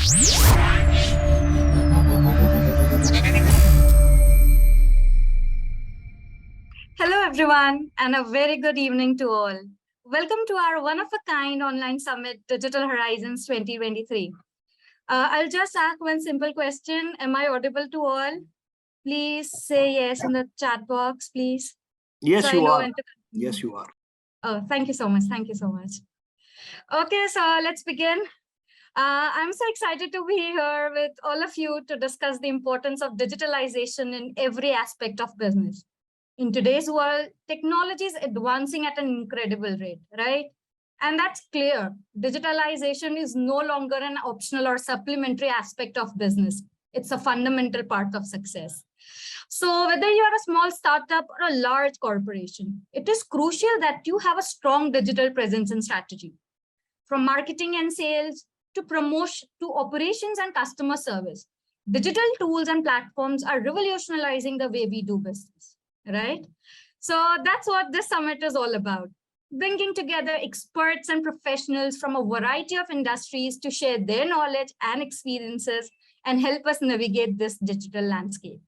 Hello, everyone, and a very good evening to all. Welcome to our one-of-a-kind online summit, Digital Horizons 2023. I'll just ask one simple question. Am I audible to all? Please say yes in the chat box, please. Yes, so you are. Yes, you are. Oh, thank you so much. Thank you so much. Okay, so let's begin. I'm so excited to be here with all of you to discuss the importance of digitalization in every aspect of business. In today's world, technology is advancing at an incredible rate, right? And that's clear. Digitalization is no longer an optional or supplementary aspect of business. It's a fundamental part of success. So whether you're a small startup or a large corporation, it is crucial that you have a strong digital presence and strategy. From marketing and sales to promotion to operations and customer service, digital tools and platforms are revolutionizing the way we do business, right? So that's what this summit is all about. Bringing together experts and professionals from a variety of industries to share their knowledge and experiences and help us navigate this digital landscape.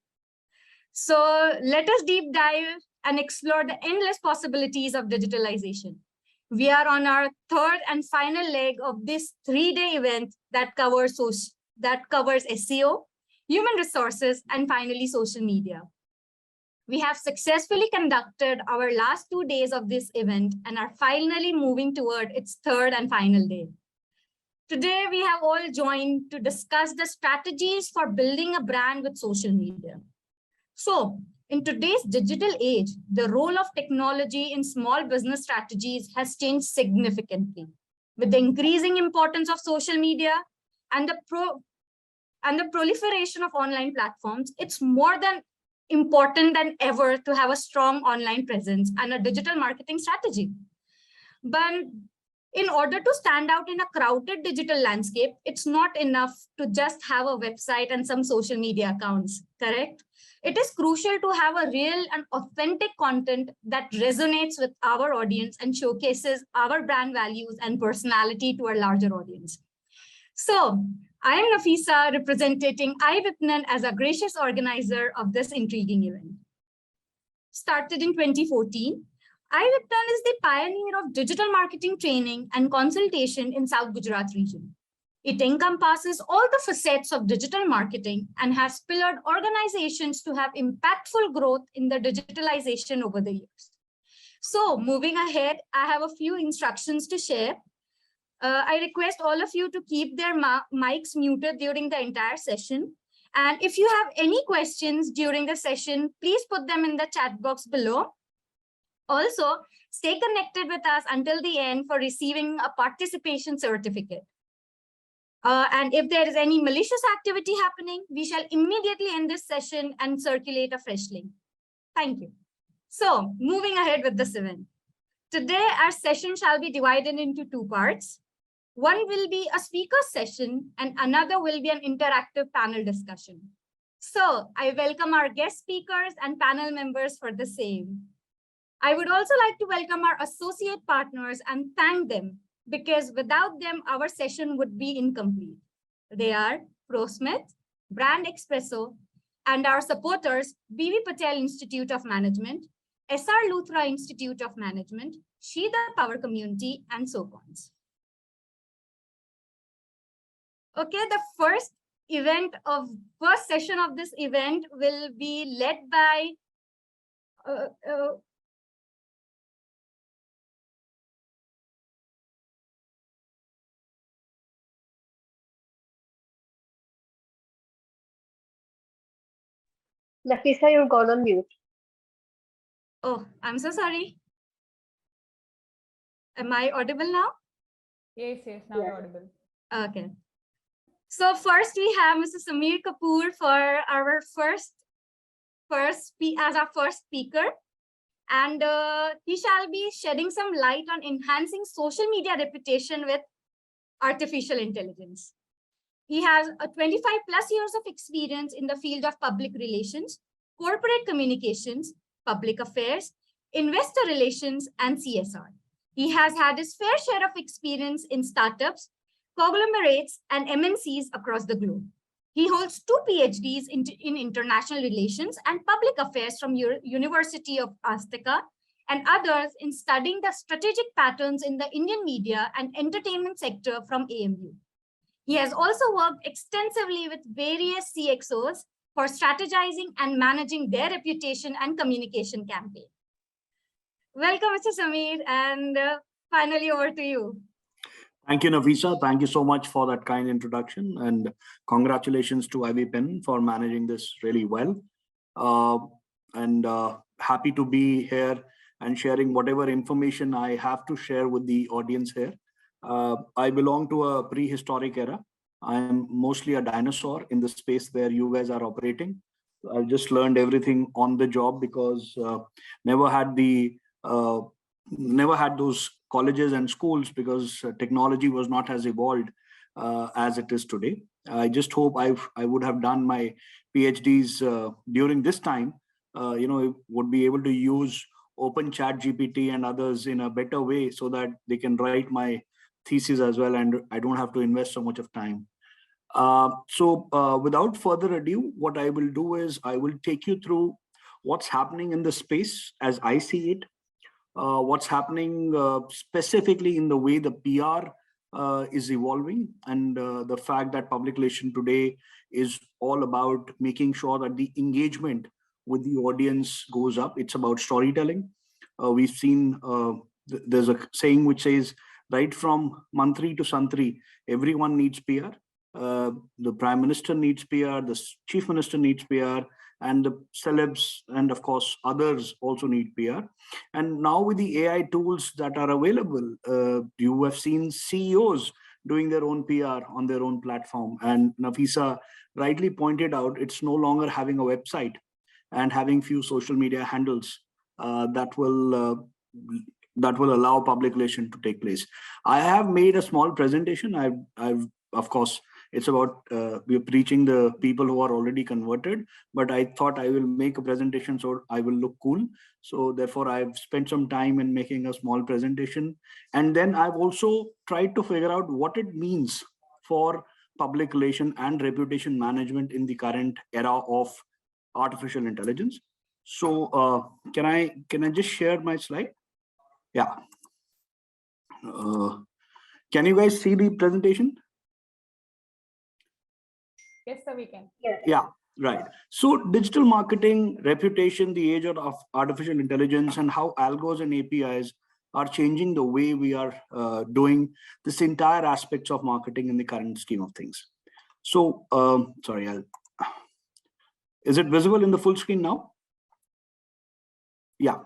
So let us deep dive and explore the endless possibilities of digitalization. We are on our third and final leg of this 3-day event that covers SEO, human resources, and finally social media. We have successfully conducted our last 2 days of this event and are finally moving toward its third and final day. Today, we have all joined to discuss the strategies for building a brand with social media. So, in today's digital age, the role of technology in small business strategies has changed significantly. With the increasing importance of social media and the proliferation of online platforms, it's more than important than ever to have a strong online presence and a digital marketing strategy. But in order to stand out in a crowded digital landscape, it's not enough to just have a website and some social media accounts, correct? It is crucial to have a real and authentic content that resonates with our audience and showcases our brand values and personality to a larger audience. So I am Nafisa, representing iVIPANAN as a gracious organizer of this intriguing event. Started in 2014, iVIPANAN is the pioneer of digital marketing training and consultation in South Gujarat region. It encompasses all the facets of digital marketing and has pillared organizations to have impactful growth in the digitalization over the years. So moving ahead, I have a few instructions to share. I request all of you to keep their mics muted during the entire session. And if you have any questions during the session, please put them in the chat box below. Also, stay connected with us until the end for receiving a participation certificate. And if there is any malicious activity happening, we shall immediately end this session and circulate a fresh link. Thank you. So moving ahead with this event. Today, our session shall be divided into 2 parts. One will be a speaker session and another will be an interactive panel discussion. So I welcome our guest speakers and panel members for the same. I would also like to welcome our associate partners and thank them, because without them, our session would be incomplete. They are ProSmith, Brand Expresso, and our supporters, B.V. Patel Institute of Management, S.R. Luthra Institute of Management, Shida Power Community, and SOCONS. Okay, the first session of this event will be led by Nafisa, you're gone on mute. Oh, I'm so sorry. Am I audible now? Yes, now you're audible. Okay. So first we have Mr. Samir Kapur for our first speaker. And he shall be shedding some light on enhancing social media reputation with artificial intelligence. He has a 25+ years of experience in the field of public relations, corporate communications, public affairs, investor relations, and CSR. He has had his fair share of experience in startups, conglomerates, and MNCs across the globe. He holds 2 PhDs in international relations and public affairs from University of Adfactors and others in studying the strategic patterns in the Indian media and entertainment sector from AMU. He has also worked extensively with various CXOs for strategizing and managing their reputation and communication campaign. Welcome, Mr. Samir, and finally over to you. Thank you, Nafisa. Thank you so much for that kind introduction, and congratulations to iVIPANAN for managing this really well. Happy to be here and sharing whatever information I have to share with the audience here. I belong to a prehistoric era. I'm mostly a dinosaur in the space where you guys are operating. I've just learned everything on the job because never had those colleges and schools because technology was not as evolved as it is today. I just hope I would have done my PhDs during this time, would be able to use open chat GPT and others in a better way so that they can write my thesis as well and I don't have to invest so much of time. Without further ado, what I will do is I will take you through what's happening in the space as I see it, what's happening specifically in the way the PR is evolving, and the fact that public relation today is all about making sure that the engagement with the audience goes up. It's about storytelling. We've seen there's a saying which says right from Mantri to Santri, everyone needs PR. The Prime Minister needs PR, the Chief Minister needs PR, and the celebs and of course others also need PR. And now with the AI tools that are available, you have seen CEOs doing their own PR on their own platform. And Nafisa rightly pointed out, it's no longer having a website and having few social media handles that will allow public relation to take place. I have made a small presentation. I've of course, it's about we're preaching the people who are already converted, but I thought I will make a presentation so I will look cool. So therefore I've spent some time in making a small presentation. And then I've also tried to figure out what it means for public relation and reputation management in the current era of artificial intelligence. So can I just share my slide? Yeah. Can you guys see the presentation? Yes, sir, we can. Yeah, right. So digital marketing, reputation, the age of artificial intelligence, and how algos and APIs are changing the way we are doing this entire aspects of marketing in the current scheme of things. So, sorry, is it visible in the full screen now? Yeah.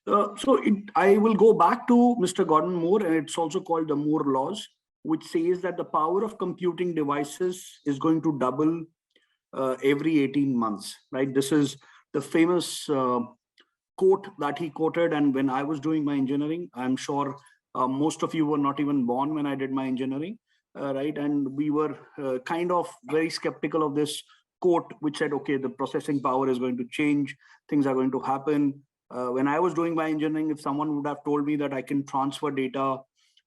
I will go back to Mr. Gordon Moore, and it's also called the Moore laws, which says that the power of computing devices is going to double every 18 months, right? This is the famous quote that he quoted. And when I was doing my engineering, I'm sure most of you were not even born when I did my engineering, right? And we were kind of very skeptical of this quote, which said, okay, the processing power is going to change, things are going to happen. When I was doing my engineering, if someone would have told me that I can transfer data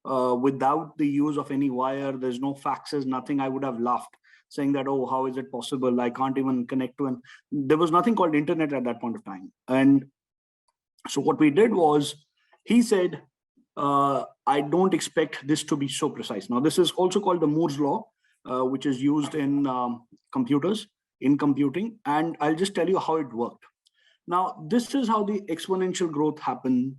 without the use of any wire, there's no faxes, nothing, I would have laughed, saying that, oh, how is it possible? I can't even connect to, and there was nothing called internet at that point of time. And so what we did was, he said, I don't expect this to be so precise. Now, this is also called the Moore's law, which is used in computers, in computing, and I'll just tell you how it worked. Now, this is how the exponential growth happened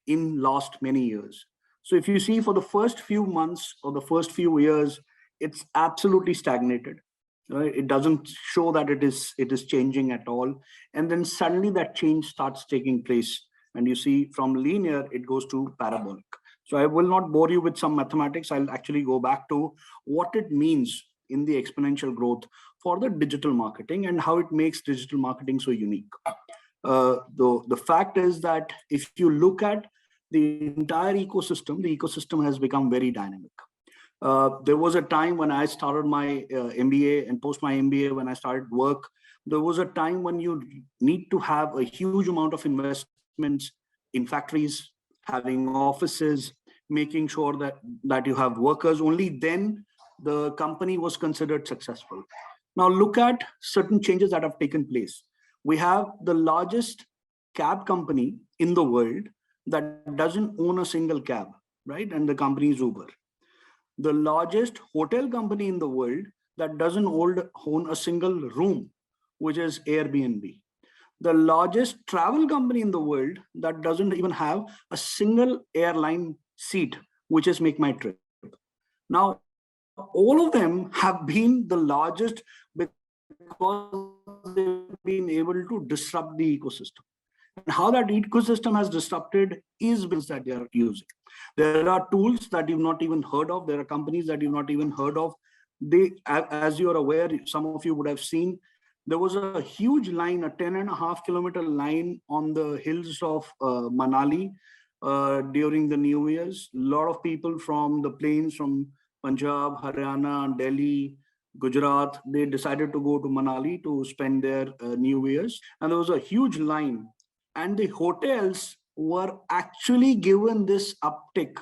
in last many years. So if you see for the first few months or the first few years, it's absolutely stagnated. Right? It doesn't show that it is changing at all. And then suddenly that change starts taking place. And you see from linear, it goes to parabolic. So I will not bore you with some mathematics. I'll actually go back to what it means in the exponential growth for the digital marketing and how it makes digital marketing so unique. The fact is that if you look at the entire ecosystem, the ecosystem has become very dynamic. There was a time when I started my MBA and post my MBA, when I started work, there was a time when you need to have a huge amount of investments in factories, having offices, making sure that you have workers. Only then the company was considered successful. Now look at certain changes that have taken place. We have the largest cab company in the world that doesn't own a single cab, right? And the company is Uber. The largest hotel company in the world that doesn't own a single room, which is Airbnb. The largest travel company in the world that doesn't even have a single airline seat, which is Make My Trip. Now, all of them have been the largest because they've been able to disrupt the ecosystem. And how that ecosystem has disrupted is business that they are using. There are tools that you've not even heard of. There are companies that you've not even heard of. They, as you're aware, some of you would have seen, there was a huge line, a 10.5-kilometer line on the hills of Manali during the New Year's. A lot of people from the plains, from Punjab, Haryana, Delhi, Gujarat, they decided to go to Manali to spend their New Year's. And there was a huge line. And the hotels were actually given this uptick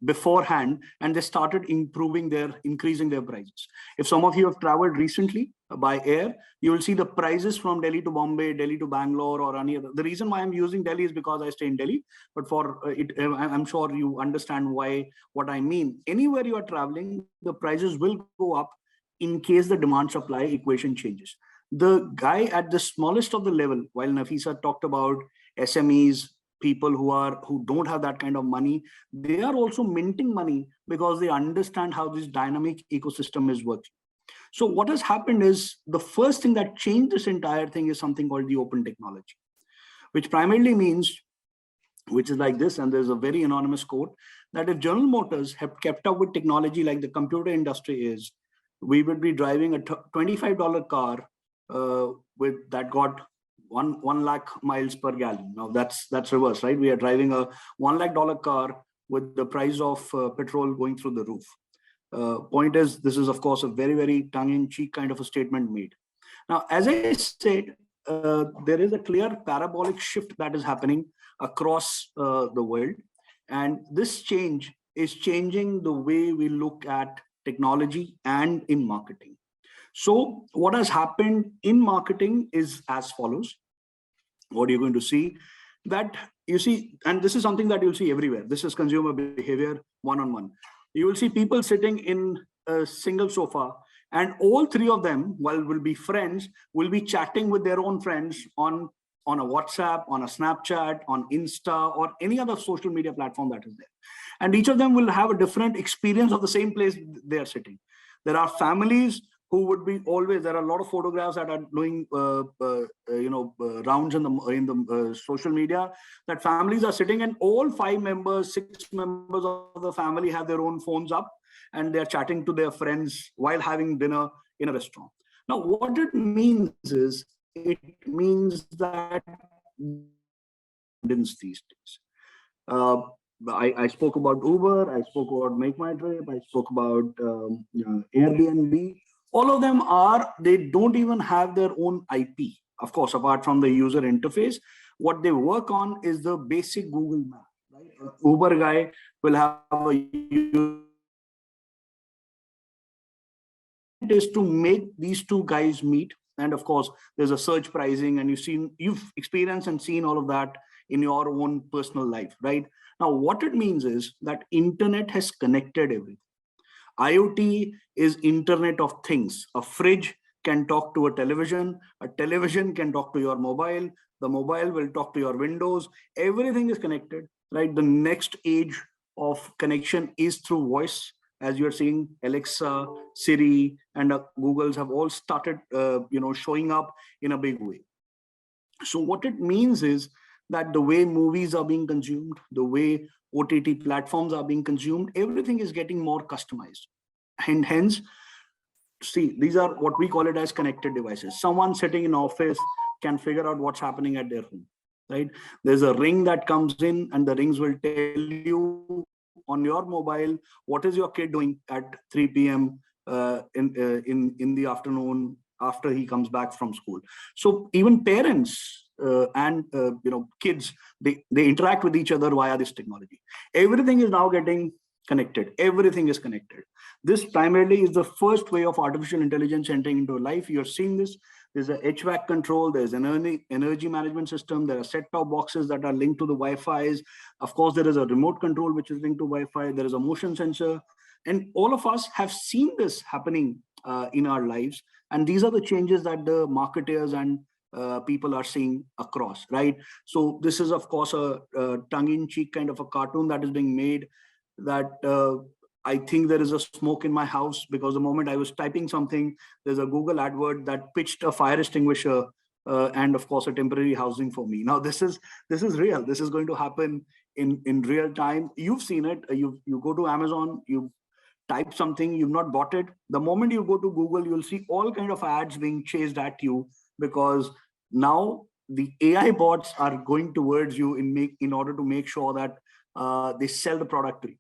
beforehand, and they started increasing their prices. If some of you have traveled recently by air, you will see the prices from Delhi to Bombay, Delhi to Bangalore, or any other. The reason why I'm using Delhi is because I stay in Delhi, but for it, I'm sure you understand what I mean. Anywhere you are traveling, the prices will go up in case the demand-supply equation changes. The guy at the smallest of the level, while Nafisa talked about SMEs, people who don't have that kind of money, they are also minting money because they understand how this dynamic ecosystem is working. So what has happened is, the first thing that changed this entire thing is something called the open technology, which primarily means, which is like this, and there's a very anonymous quote, that if General Motors have kept up with technology like the computer industry is, we would be driving a $25 car with that got 1 lakh miles per gallon. Now that's reverse, right? We are driving a $1 lakh car with the price of petrol going through the roof. Point is, this is of course a very, very tongue-in-cheek kind of a statement made. Now, as I said, there is a clear parabolic shift that is happening across the world. And this change is changing the way we look at technology and in marketing. So what has happened in marketing is as follows. What you're going to see, that you see, and this is something that you'll see everywhere. This is consumer behavior one-on-one. You will see people sitting in a single sofa, and all three of them, while will be friends, will be chatting with their own friends on a WhatsApp, on a Snapchat, on Insta, or any other social media platform that is there. And each of them will have a different experience of the same place they are sitting. There are families who would be always, there are a lot of photographs that are doing rounds in the social media, that families are sitting and all 5 members, 6 members of the family have their own phones up, and they're chatting to their friends while having dinner in a restaurant. Now, what it means is, it means that these days. I spoke about Uber, I spoke about Make My Trip, I spoke about Airbnb. All of them they don't even have their own IP, of course, apart from the user interface. What they work on is the basic Google map, right? An Uber guy will have is to make these two guys meet. And of course, there's a surge pricing, and you've experienced and seen all of that in your own personal life, right? Now, what it means is that internet has connected everything. IoT is Internet of Things. A fridge can talk to a television can talk to your mobile, the mobile will talk to your windows. Everything is connected, right? The next age of connection is through voice. As you're seeing, Alexa, Siri, and Googles have all started showing up in a big way. So what it means is that the way movies are being consumed, the way OTT platforms are being consumed, everything is getting more customized. And hence, see, these are what we call it as connected devices. Someone sitting in office can figure out what's happening at their home, right? There's a ring that comes in, and the rings will tell you on your mobile, what is your kid doing at 3 p.m. In the afternoon after he comes back from school. So even parents and kids, they interact with each other via this technology. Everything is now getting connected. Everything is connected. This primarily is the first way of artificial intelligence entering into life. You're seeing this. There's a HVAC control, there's an energy management system, there are set-top boxes that are linked to the Wi-Fi's. Of course, there is a remote control which is linked to Wi-Fi, there is a motion sensor. And all of us have seen this happening in our lives. And these are the changes that the marketers and people are seeing across, right? So this is, of course, a tongue-in-cheek kind of a cartoon that is being made that I think there is a smoke in my house because the moment I was typing something, there's a Google advert that pitched a fire extinguisher and of course a temporary housing for me. Now this is real. This is going to happen in real time. You've seen it. You go to Amazon, you type something, you've not bought it. The moment you go to Google, you'll see all kind of ads being chased at you because now the AI bots are going towards you in order to make sure that they sell the product to you.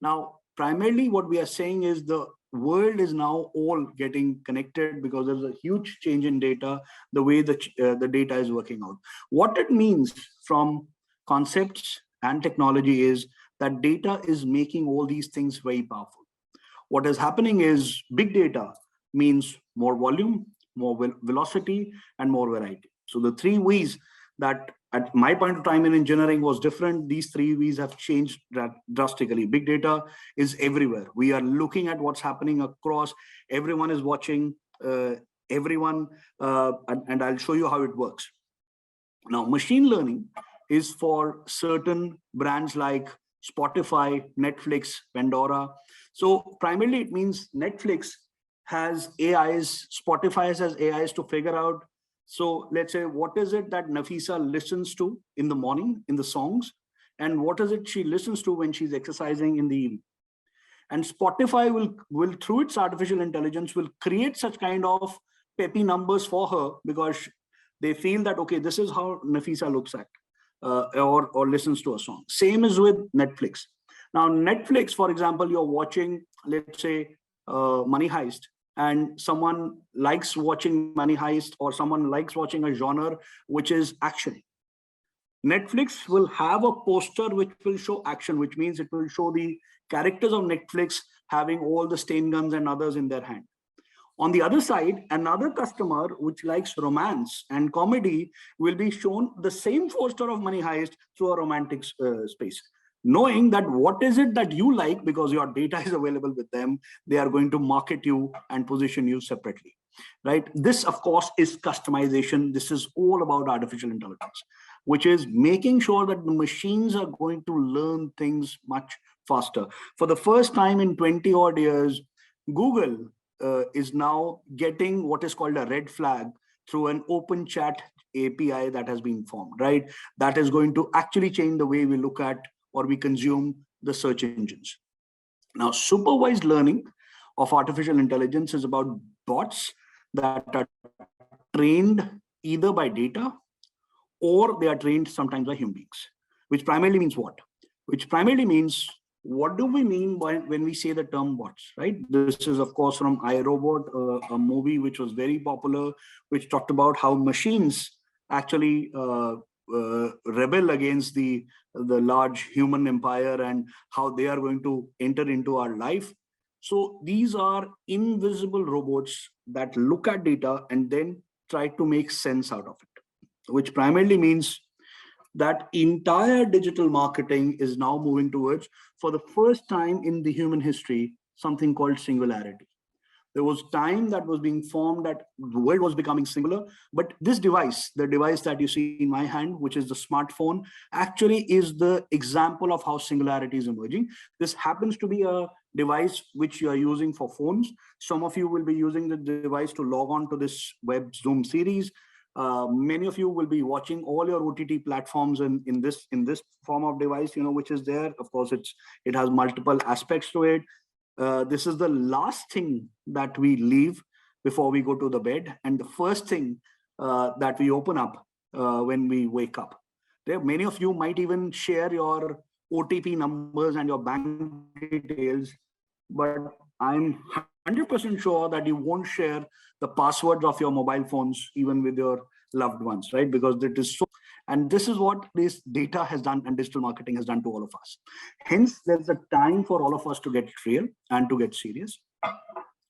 Now, primarily what we are saying is the world is now all getting connected because there's a huge change in data, the way the data is working out. What it means from concepts and technology is that data is making all these things very powerful. What is happening is big data means more volume, more velocity, and more variety. So the three V's that at my point of time in engineering was different. These three V's have changed drastically. Big data is everywhere. We are looking at what's happening across. Everyone is watching, and I'll show you how it works. Now, machine learning is for certain brands like Spotify, Netflix, Pandora. So primarily it means Netflix has AIs, Spotify has AIs to figure out. So let's say, what is it that Nafisa listens to in the morning in the songs? And what is it she listens to when she's exercising in the evening? And Spotify will through its artificial intelligence, will create such kind of peppy numbers for her because they feel that, okay, this is how Nafisa looks at or listens to a song. Same is with Netflix. Now, Netflix, for example, you're watching, let's say, Money Heist, and someone likes watching Money Heist or someone likes watching a genre which is action. Netflix will have a poster which will show action, which means it will show the characters of Netflix having all the stain guns and others in their hand. On the other side, another customer which likes romance and comedy will be shown the same poster of Money Heist through a romantic space. Knowing that what is it that you like, because your data is available with them, they are going to market you and position you separately, right? This, of course, is customization. This is all about artificial intelligence, which is making sure that the machines are going to learn things much faster. For the first time in 20 odd years, Google is now getting what is called a red flag through an open chat API that has been formed, right? That is going to actually change the way we look at or we consume the search engines. Now, supervised learning of artificial intelligence is about bots that are trained either by data or they are trained sometimes by human beings, which primarily means what? Which primarily means, what do we mean by when we say the term bots, right? This is, of course, from iRobot, a movie which was very popular, which talked about how machines actually rebel against the large human empire and how they are going to enter into our life. So these are invisible robots that look at data and then try to make sense out of it, which primarily means that entire digital marketing is now moving towards, for the first time in the human history, something called singularity. There was time that was being formed that the world was becoming singular, but this device, the device that you see in my hand, which is the smartphone, actually is the example of how singularity is emerging. This happens to be a device which you are using for phones. Some of you will be using the device to log on to this web Zoom series. Many of you will be watching all your OTT platforms in this form of device, which is there. Of course, it has multiple aspects to it. This is the last thing that we leave before we go to the bed, and the first thing that we open up when we wake up. Many of you might even share your OTP numbers and your bank details, but I'm 100% sure that you won't share the passwords of your mobile phones even with your loved ones, right? Because it is so. And this is what this data has done and digital marketing has done to all of us. Hence, there's a time for all of us to get real and to get serious.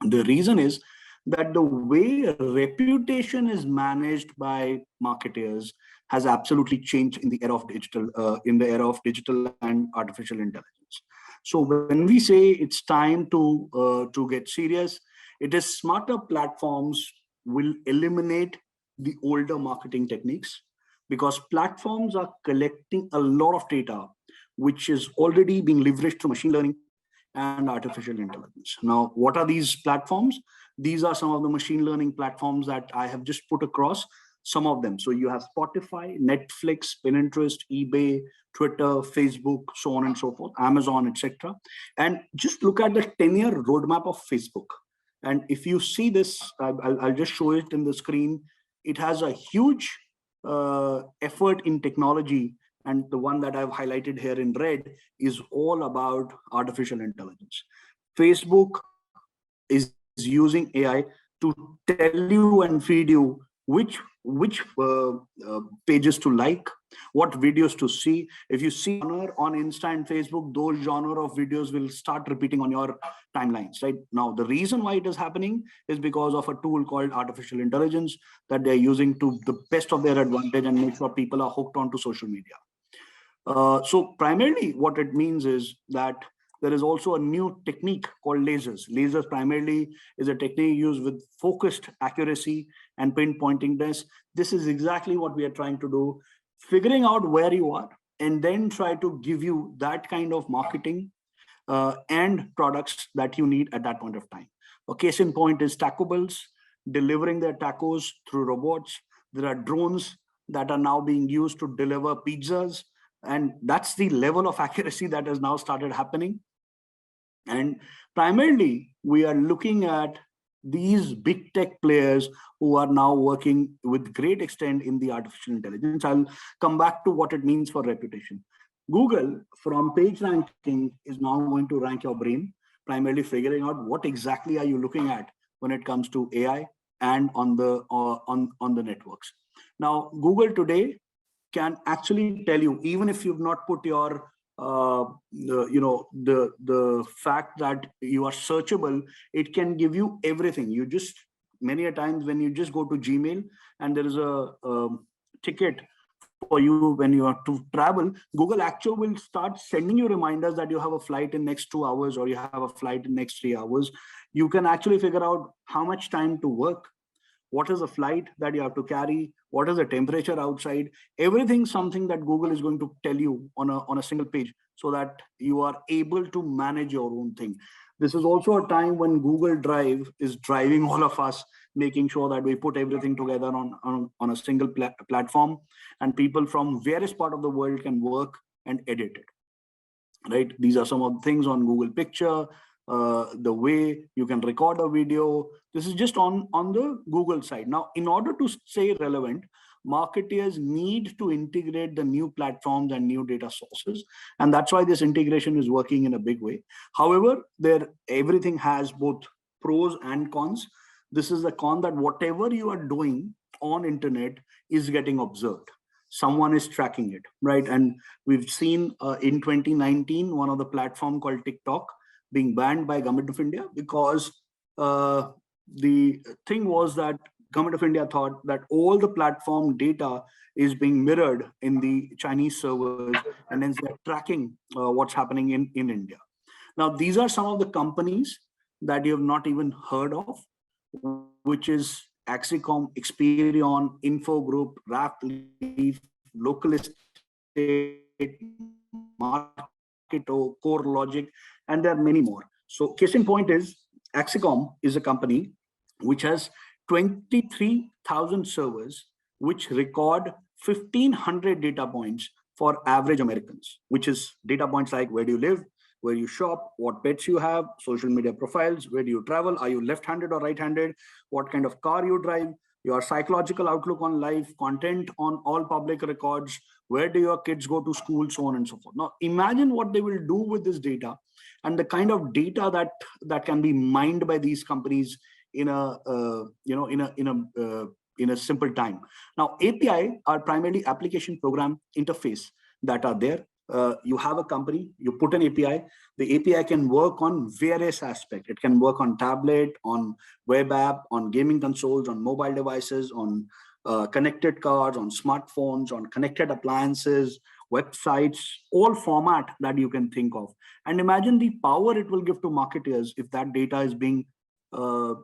The reason is that the way reputation is managed by marketers has absolutely changed in the era of digital, and artificial intelligence. So when we say it's time to get serious, it is smarter platforms will eliminate the older marketing techniques, because platforms are collecting a lot of data which is already being leveraged through machine learning and artificial intelligence. Now, what are these platforms? These are some of the machine learning platforms that I have just put across some of them. So you have Spotify, Netflix, Pinterest, eBay, Twitter, Facebook, so on and so forth, Amazon, etc. And just look at the 10-year roadmap of Facebook. And if you see this, I'll just show it in the screen. It has a huge effort in technology. And the one that I've highlighted here in red is all about artificial intelligence. Facebook is using AI to tell you and feed you which pages to like, what videos to see. If you see genre on Insta and Facebook, those genre of videos will start repeating on your timelines, right? Now, the reason why it is happening is because of a tool called artificial intelligence that they're using to the best of their advantage and make sure people are hooked onto social media. So primarily what it means is that there is also a new technique called lasers. Lasers primarily is a technique used with focused accuracy and pinpointingness. This is exactly what we are trying to do, figuring out where you are and then try to give you that kind of marketing and products that you need at that point of time. A case in point is Taco Bells delivering their tacos through robots. There are drones that are now being used to deliver pizzas. And that's the level of accuracy that has now started happening. And primarily, we are looking at these big tech players who are now working with great extent in the artificial intelligence. I'll come back to what it means for reputation. Google, from page ranking, is now going to rank your brain, primarily figuring out what exactly are you looking at when it comes to AI and on the networks. Now, Google today can actually tell you, even if you've not put your the fact that you are searchable, it can give you everything. You just, many a times when you just go to Gmail and there is a ticket for you when you are to travel, Google actually will start sending you reminders that you have a flight in next 2 hours or you have a flight in next 3 hours. You can actually figure out how much time to work, what is the flight that you have to carry, what is the temperature outside, everything, something that Google is going to tell you on a single page so that you are able to manage your own thing. This is also a time when Google Drive is driving all of us, making sure that we put everything together on a single platform, and people from various parts of the world can work and edit it, right? These are some of the things on Google Picture, the way you can record a video. This is just on the Google side. Now, in order to stay relevant, marketers need to integrate the new platforms and new data sources. And that's why this integration is working in a big way. However, everything has both pros and cons. This is the con, that whatever you are doing on internet is getting observed. Someone is tracking it, right? And we've seen in 2019, one of the platform called TikTok being banned by Government of India, because the thing was that Government of India thought that all the platform data is being mirrored in the Chinese servers, and then they're tracking what's happening in India. Now, these are some of the companies that you have not even heard of, which is Axicom, Experion, Info Group, Rapleaf, Local Estate, Marketo, Core Logic, and there are many more. So case in point is Axicom is a company which has 23,000 servers, which record 1,500 data points for average Americans, which is data points like where do you live, where you shop, what pets you have, social media profiles, where do you travel, are you left-handed or right-handed, what kind of car you drive, your psychological outlook on life, content on all public records, where do your kids go to school, so on and so forth. Now, imagine what they will do with this data and the kind of data that can be mined by these companies in a in a simple time. Now, API are primarily application program interface that are there. You have a company, you put an API, the API can work on various aspects. It can work on tablet, on web app, on gaming consoles, on mobile devices, on connected cars, on smartphones, on connected appliances, websites, all format that you can think of. And imagine the power it will give to marketers if that data is being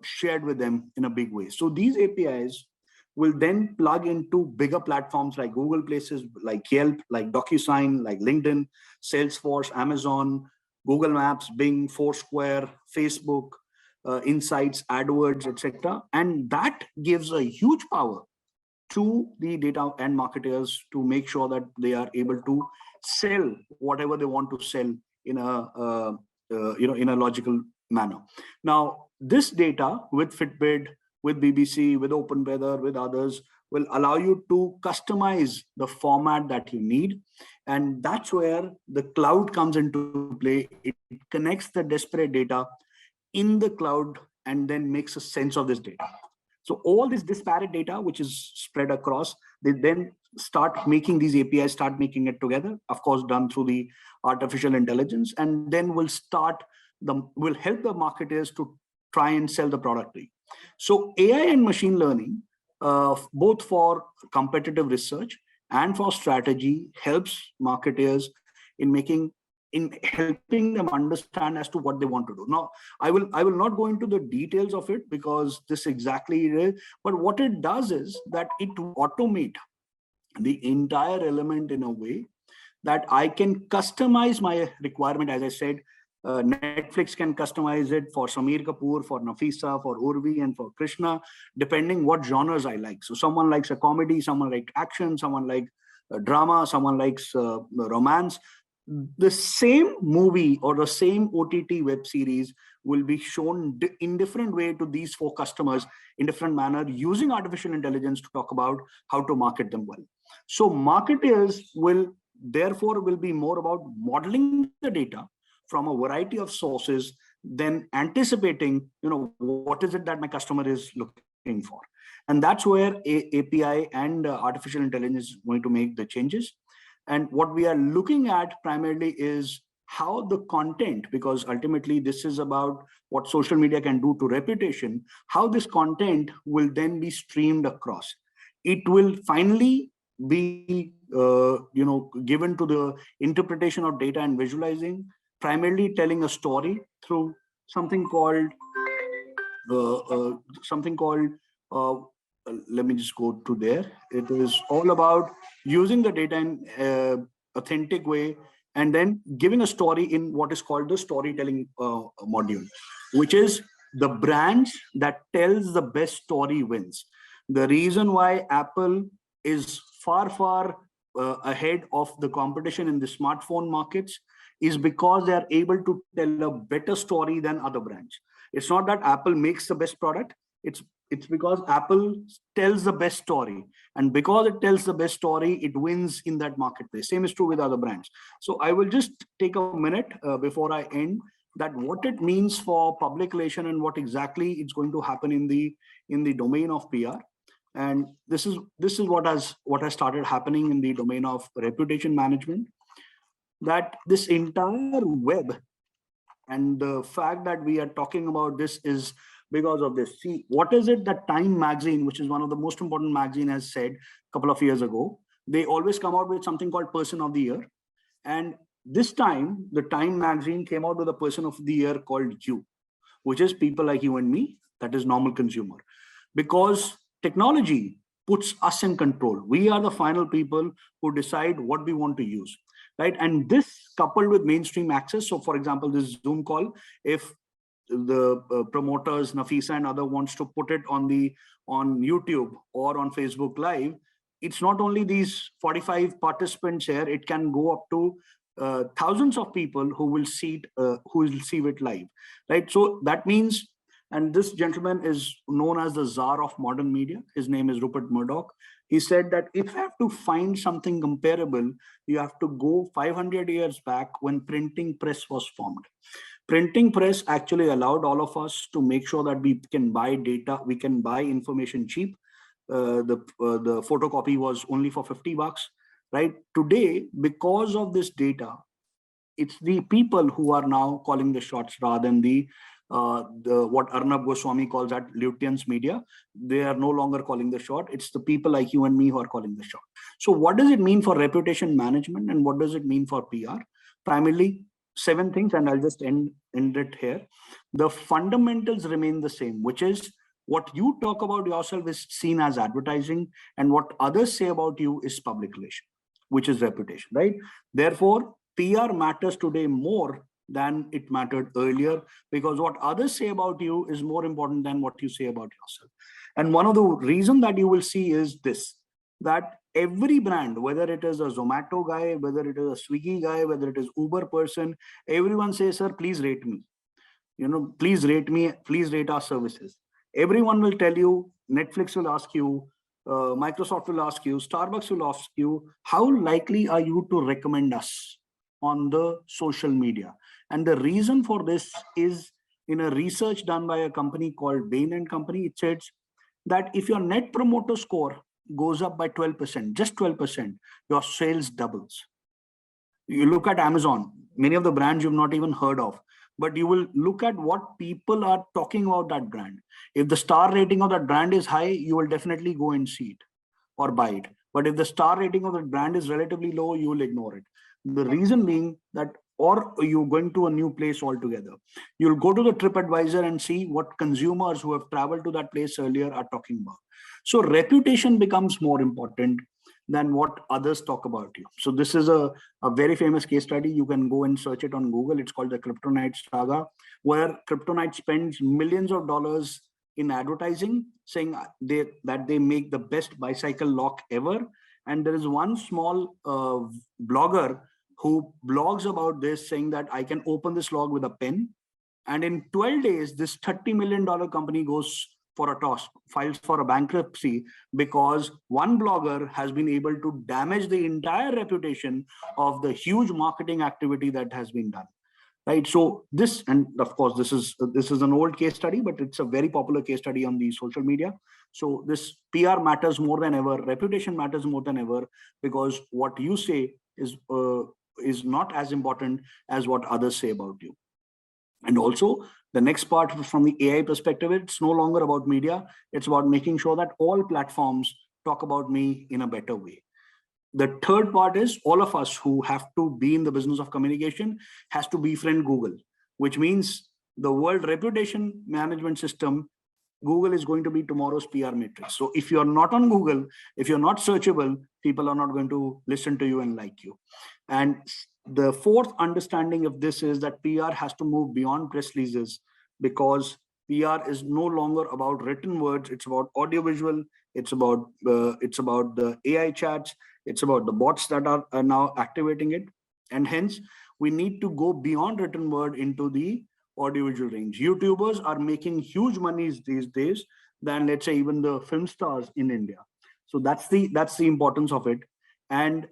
shared with them in a big way. So these APIs will then plug into bigger platforms like Google Places, like Yelp, like DocuSign, like LinkedIn, Salesforce, Amazon, Google Maps, Bing, Foursquare, Facebook, Insights, AdWords, etc. And that gives a huge power to the data and marketers to make sure that they are able to sell whatever they want to sell in a in a logical manner. Now, this data with Fitbit, with BBC, with OpenWeather, with others will allow you to customize the format that you need. And that's where the cloud comes into play. It connects the disparate data in the cloud and then makes a sense of this data. So all this disparate data, which is spread across, they then start making these APIs, start making it together, of course, done through the artificial intelligence, and then will help the marketers to try and sell the product. So AI and machine learning, both for competitive research and for strategy, helps marketers in helping them understand as to what they want to do. Now, I will not go into the details of it because this exactly is, but what it does is that it automate the entire element in a way that I can customize my requirement. As I said, Netflix can customize it for Samir Kapur, for Nafisa, for Urvi, and for Krishna, depending what genres I like. So someone likes a comedy, someone likes action, someone likes drama, someone likes romance. The same movie or the same OTT web series will be shown in different way to these 4 customers in different manner using artificial intelligence to talk about how to market them well. So marketers will therefore be more about modeling the data from a variety of sources, then anticipating, what is it that my customer is looking for. And that's where API and artificial intelligence is going to make the changes. And what we are looking at primarily is how the content, because ultimately this is about what social media can do to reputation, how this content will then be streamed across. It will finally be given to the interpretation of data and visualizing, primarily telling a story through something called let me just go to there. It is all about using the data in authentic way and then giving a story in what is called the storytelling module, which is the brands that tells the best story wins. The reason why Apple is far ahead of the competition in the smartphone markets is because they are able to tell a better story than other brands. It's not that Apple makes the best product. It's because Apple tells the best story. And because it tells the best story, it wins in that marketplace. Same is true with other brands. So I will just take a minute before I end that what it means for public relation and what exactly is going to happen in the domain of PR. And this is what has started happening in the domain of reputation management. That this entire web and the fact that we are talking about this is because of this. See, what is it that Time magazine, which is one of the most important magazine, has said a couple of years ago? They always come out with something called Person of the Year. And this time, the Time magazine came out with a Person of the Year called you, which is people like you and me, that is normal consumer. Because technology puts us in control. We are the final people who decide what we want to use, right? And this coupled with mainstream access. So for example, this Zoom call, if the promoters, Nafisa and other wants to put it on YouTube or on Facebook Live, it's not only these 45 participants here, it can go up to thousands of people who will see it live, right? So that means, and this gentleman is known as the czar of modern media. His name is Rupert Murdoch. He said that if you have to find something comparable, you have to go 500 years back when printing press was formed. Printing press actually allowed all of us to make sure that we can buy data, we can buy information cheap. the photocopy was only for $50, right? Today, because of this data, it's the people who are now calling the shots rather than the what Arnab Goswami calls at Lutyens Media. They are no longer calling the shot. It's the people like you and me who are calling the shot. So what does it mean for reputation management and what does it mean for PR? Primarily 7 things, and I'll just end it here. The fundamentals remain the same, which is what you talk about yourself is seen as advertising, and what others say about you is public relation, which is reputation, right? Therefore, PR matters today more than it mattered earlier, because what others say about you is more important than what you say about yourself. And one of the reasons that you will see is this, that every brand, whether it is a Zomato guy, whether it is a Swiggy guy, whether it is Uber person, everyone says, sir, please rate me. Please rate me, please rate our services. Everyone will tell you, Netflix will ask you, Microsoft will ask you, Starbucks will ask you, how likely are you to recommend us on the social media? And the reason for this is in a research done by a company called Bain & Company. It says that if your net promoter score goes up by 12%, just 12%, your sales doubles. You look at Amazon, many of the brands you've not even heard of, but you will look at what people are talking about that brand. If the star rating of that brand is high, you will definitely go and see it or buy it. But if the star rating of that brand is relatively low, you will ignore it. The reason being that, or you're going to a new place altogether. You'll go to the TripAdvisor and see what consumers who have traveled to that place earlier are talking about. So reputation becomes more important than what others talk about you. So this is a very famous case study. You can go and search it on Google. It's called the Kryptonite Saga, where Kryptonite spends millions of dollars in advertising, saying that they make the best bicycle lock ever. And there is one small blogger who blogs about this, saying that I can open this lock with a pen. And in 12 days, this $30 million company goes for a toss, files for a bankruptcy, because one blogger has been able to damage the entire reputation of the huge marketing activity that has been done. Right. So this, and of course, this is an old case study, but it's a very popular case study on the social media. So this PR matters more than ever. Reputation matters more than ever, because what you say is not as important as what others say about you. And also the next part from the AI perspective, it's no longer about media. It's about making sure that all platforms talk about me in a better way. The third part is all of us who have to be in the business of communication has to befriend Google, which means the world reputation management system, Google is going to be tomorrow's PR matrix. So if you're not on Google, if you're not searchable, people are not going to listen to you and like you. And the fourth understanding of this is that PR has to move beyond press releases, because PR is no longer about written words. It's about audiovisual. It's about the AI chats. It's about the bots that are now activating it. And hence, we need to go beyond written word into the audiovisual range. YouTubers are making huge monies these days than, let's say, even the film stars in India. So that's the importance of it. And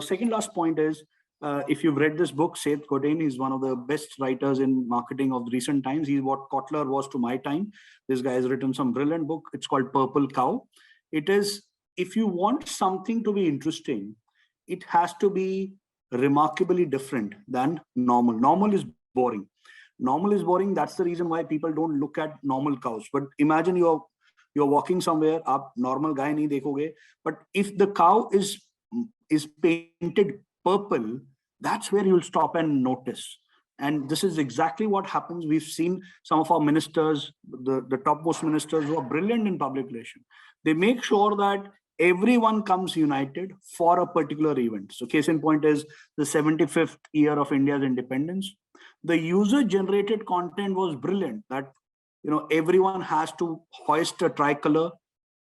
second last point is, if you've read this book, Seth Godin, he's one of the best writers in marketing of recent times. He's what Kotler was to my time. This guy has written some brilliant book. It's called Purple Cow. It is, if you want something to be interesting, it has to be remarkably different than normal. Normal is boring. Normal is boring. That's the reason why people don't look at normal cows. But imagine you're walking somewhere, up normal guy nahi dekhoge. But if the cow is painted purple, that's where you'll stop and notice. And this is exactly what happens. We've seen some of our ministers, the topmost ministers who are brilliant in public relations. They make sure that everyone comes united for a particular event. So case in point is the 75th year of India's independence. The user generated content was brilliant, that everyone has to hoist a tricolor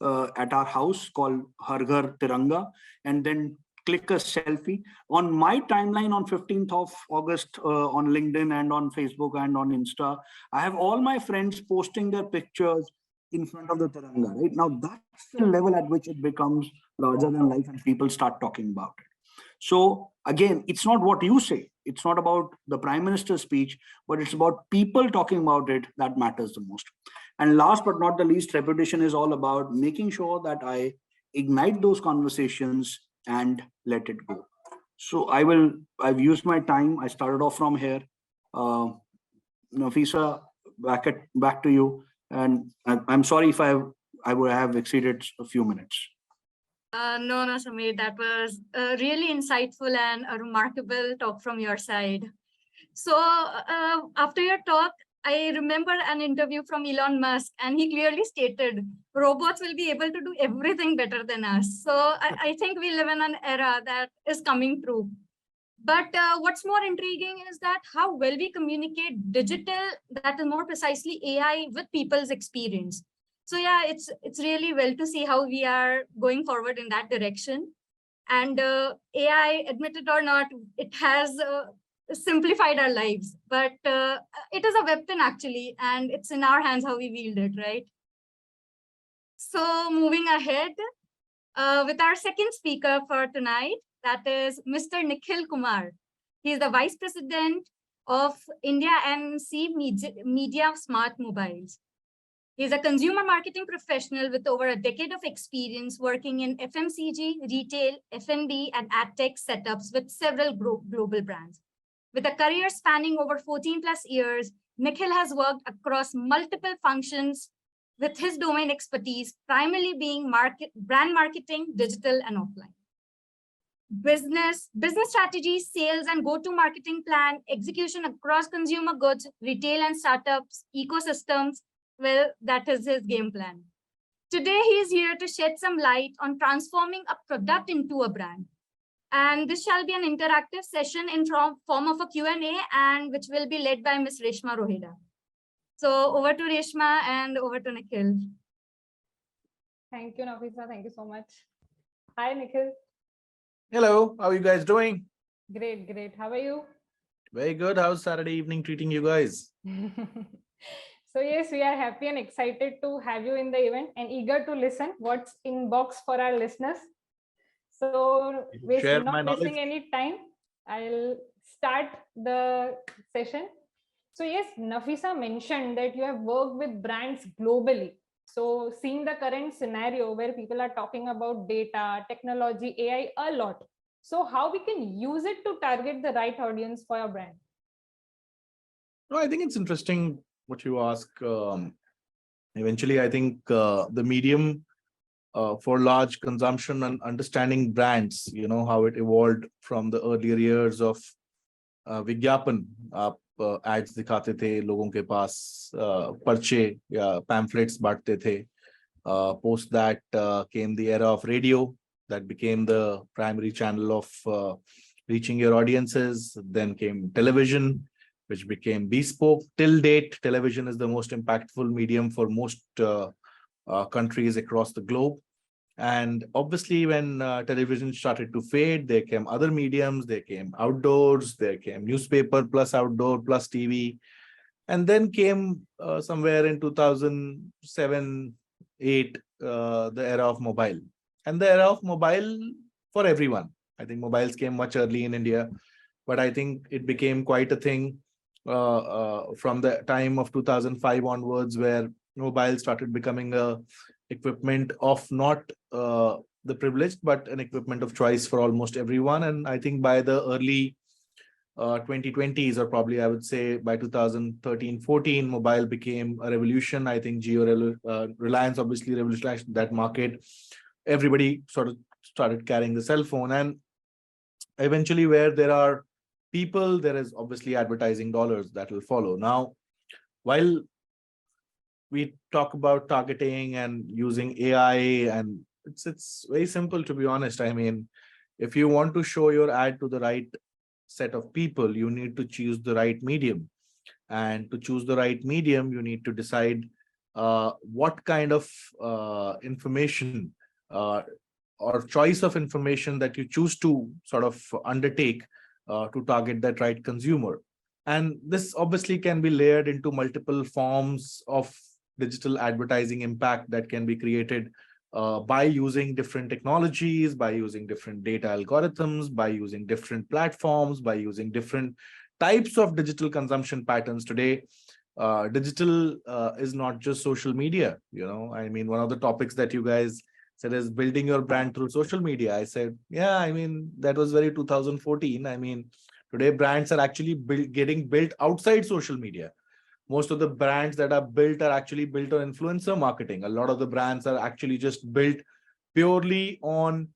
at our house called Har Ghar Tiranga, and then click a selfie. On my timeline on 15th of August on LinkedIn and on Facebook and on Insta, I have all my friends posting their pictures in front of the Tiranga. Right now, that's the level at which it becomes larger than life and people start talking about it. So again, it's not what you say, it's not about the Prime Minister's speech, but it's about people talking about it that matters the most. And last but not the least, reputation is all about making sure that I ignite those conversations and let it go. So I've used my time. I started off from here. Nafisa, back to you. And I'm sorry if I would have exceeded a few minutes. No, Samir, that was really insightful and a remarkable talk from your side. So after your talk, I remember an interview from Elon Musk, and he clearly stated robots will be able to do everything better than us. So I think we live in an era that is coming true. But what's more intriguing is that how well we communicate digital, that is more precisely AI, with people's experience. So yeah, it's really well to see how we are going forward in that direction. And AI, admit it or not, it has simplified our lives, but it is a weapon actually, and it's in our hands how we wield it, right? So moving ahead with our second speaker for tonight, that is Mr. Nikhil Kumar. He is the Vice President of India MC Mediasmart Mobiles. He is a consumer marketing professional with over a decade of experience working in FMCG, retail, F&B, and ad tech setups with several global brands. With a career spanning over 14 plus years, Nikhil has worked across multiple functions with his domain expertise primarily being brand marketing, digital, and offline. Business strategy, sales, and go-to marketing plan, execution across consumer goods, retail and startups, ecosystems. Well, that is his game plan. Today, he is here to shed some light on transforming a product into a brand. And this shall be an interactive session in form of a Q&A, and which will be led by Ms. Reshma Roheda. So over to Reshma and over to Nikhil. Thank you, Nafisa. Thank you so much. Hi, Nikhil. Hello, how are you guys doing? Great, great. How are you? Very good. How's Saturday evening treating you guys? So yes, we are happy and excited to have you in the event and eager to listen what's in box for our listeners. So not wasting any time, I'll start the session. So yes, Nafisa mentioned that you have worked with brands globally. So seeing the current scenario where people are talking about data, technology, AI a lot. So how we can use it to target the right audience for your brand? No, I think it's interesting what you ask. Eventually, I think the medium for large consumption and understanding brands, how it evolved from the earlier years of Vigyapan. Ads दिखाते थे लोगों के पास, पर्चे या pamphlets बांटते थे. Post that came the era of radio, that became the primary channel of reaching your audiences. Then came television, which became bespoke. Till date, television is the most impactful medium for most countries across the globe. And obviously, when television started to fade, there came other mediums, there came outdoors, there came newspaper plus outdoor plus TV. And then came somewhere in 2007, 8, the era of mobile. And the era of mobile for everyone. I think mobiles came much early in India, but I think it became quite a thing from the time of 2005 onwards, where mobile started becoming a equipment of not the privileged, but an equipment of choice for almost everyone. And I think by the early 2020s, or probably I would say by 2013-14, mobile became a revolution. I think Reliance obviously revolutionized that market. Everybody sort of started carrying the cell phone, and eventually where there are people, there is obviously advertising dollars that will follow. Now, while we talk about targeting and using AI, and it's very simple, to be honest. I mean, if you want to show your ad to the right set of people, you need to choose the right medium. And to choose the right medium, you need to decide what kind of information or choice of information that you choose to sort of undertake to target that right consumer. And this obviously can be layered into multiple forms of digital advertising impact that can be created by using different technologies, by using different data algorithms, by using different platforms, by using different types of digital consumption patterns today. Digital is not just social media. I mean, one of the topics that you guys said is building your brand through social media. I said, yeah, I mean, that was very 2014. I mean, today brands are actually getting built outside social media. Most of the brands that are built are actually built on influencer marketing. A lot of the brands are actually just built purely on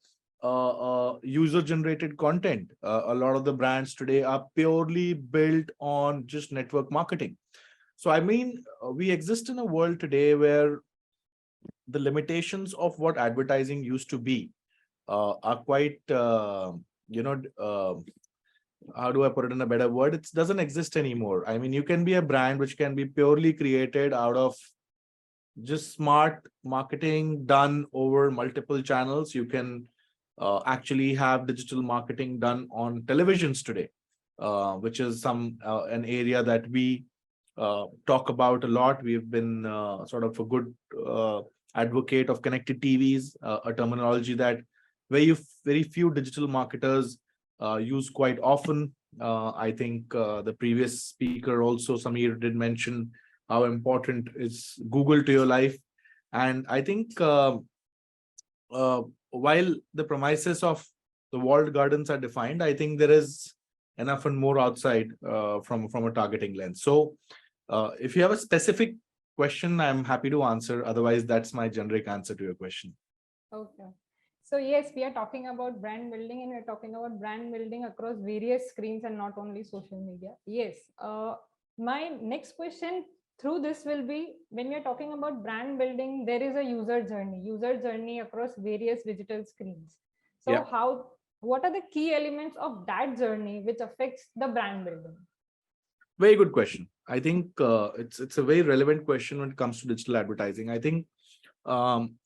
user-generated content. A lot of the brands today are purely built on just network marketing. So, I mean, we exist in a world today where the limitations of what advertising used to be are quite, how do I put it in a better word? It doesn't exist anymore. I mean, you can be a brand which can be purely created out of just smart marketing done over multiple channels. You can actually have digital marketing done on televisions today, which is an area that we talk about a lot. We've been sort of a good advocate of connected TVs, a terminology that very few digital marketers use quite often. I think the previous speaker also, Samir, did mention how important is Google to your life. And I think while the premises of the walled gardens are defined, I think there is enough and more outside from a targeting lens. So if you have a specific question, I'm happy to answer. Otherwise, that's my generic answer to your question. Okay. So yes, we are talking about brand building, and we're talking about brand building across various screens and not only social media. Yes. My next question through this will be, when we are talking about brand building, there is a user journey across various digital screens. So Yeah. what are the key elements of that journey which affects the brand building? Very good question. I think it's a very relevant question when it comes to digital advertising. I think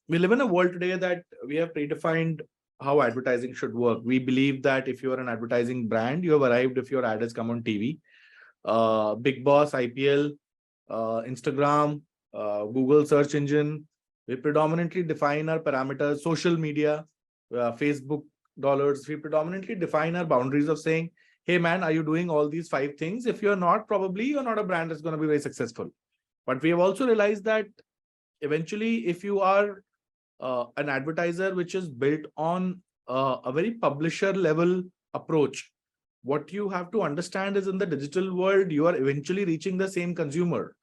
we live in a world today that we have predefined how advertising should work. We believe that if you are an advertising brand, you have arrived if your ad has come on TV. Big Boss, IPL, Instagram, Google search engine. We predominantly define our parameters, social media, Facebook dollars. We predominantly define our boundaries of saying, hey man, are you doing all these 5 things? If you're not, probably you're not a brand that's going to be very successful. But we have also realized that eventually, if you are an advertiser which is built on a very publisher level approach, what you have to understand is in the digital world, you are eventually reaching the same consumer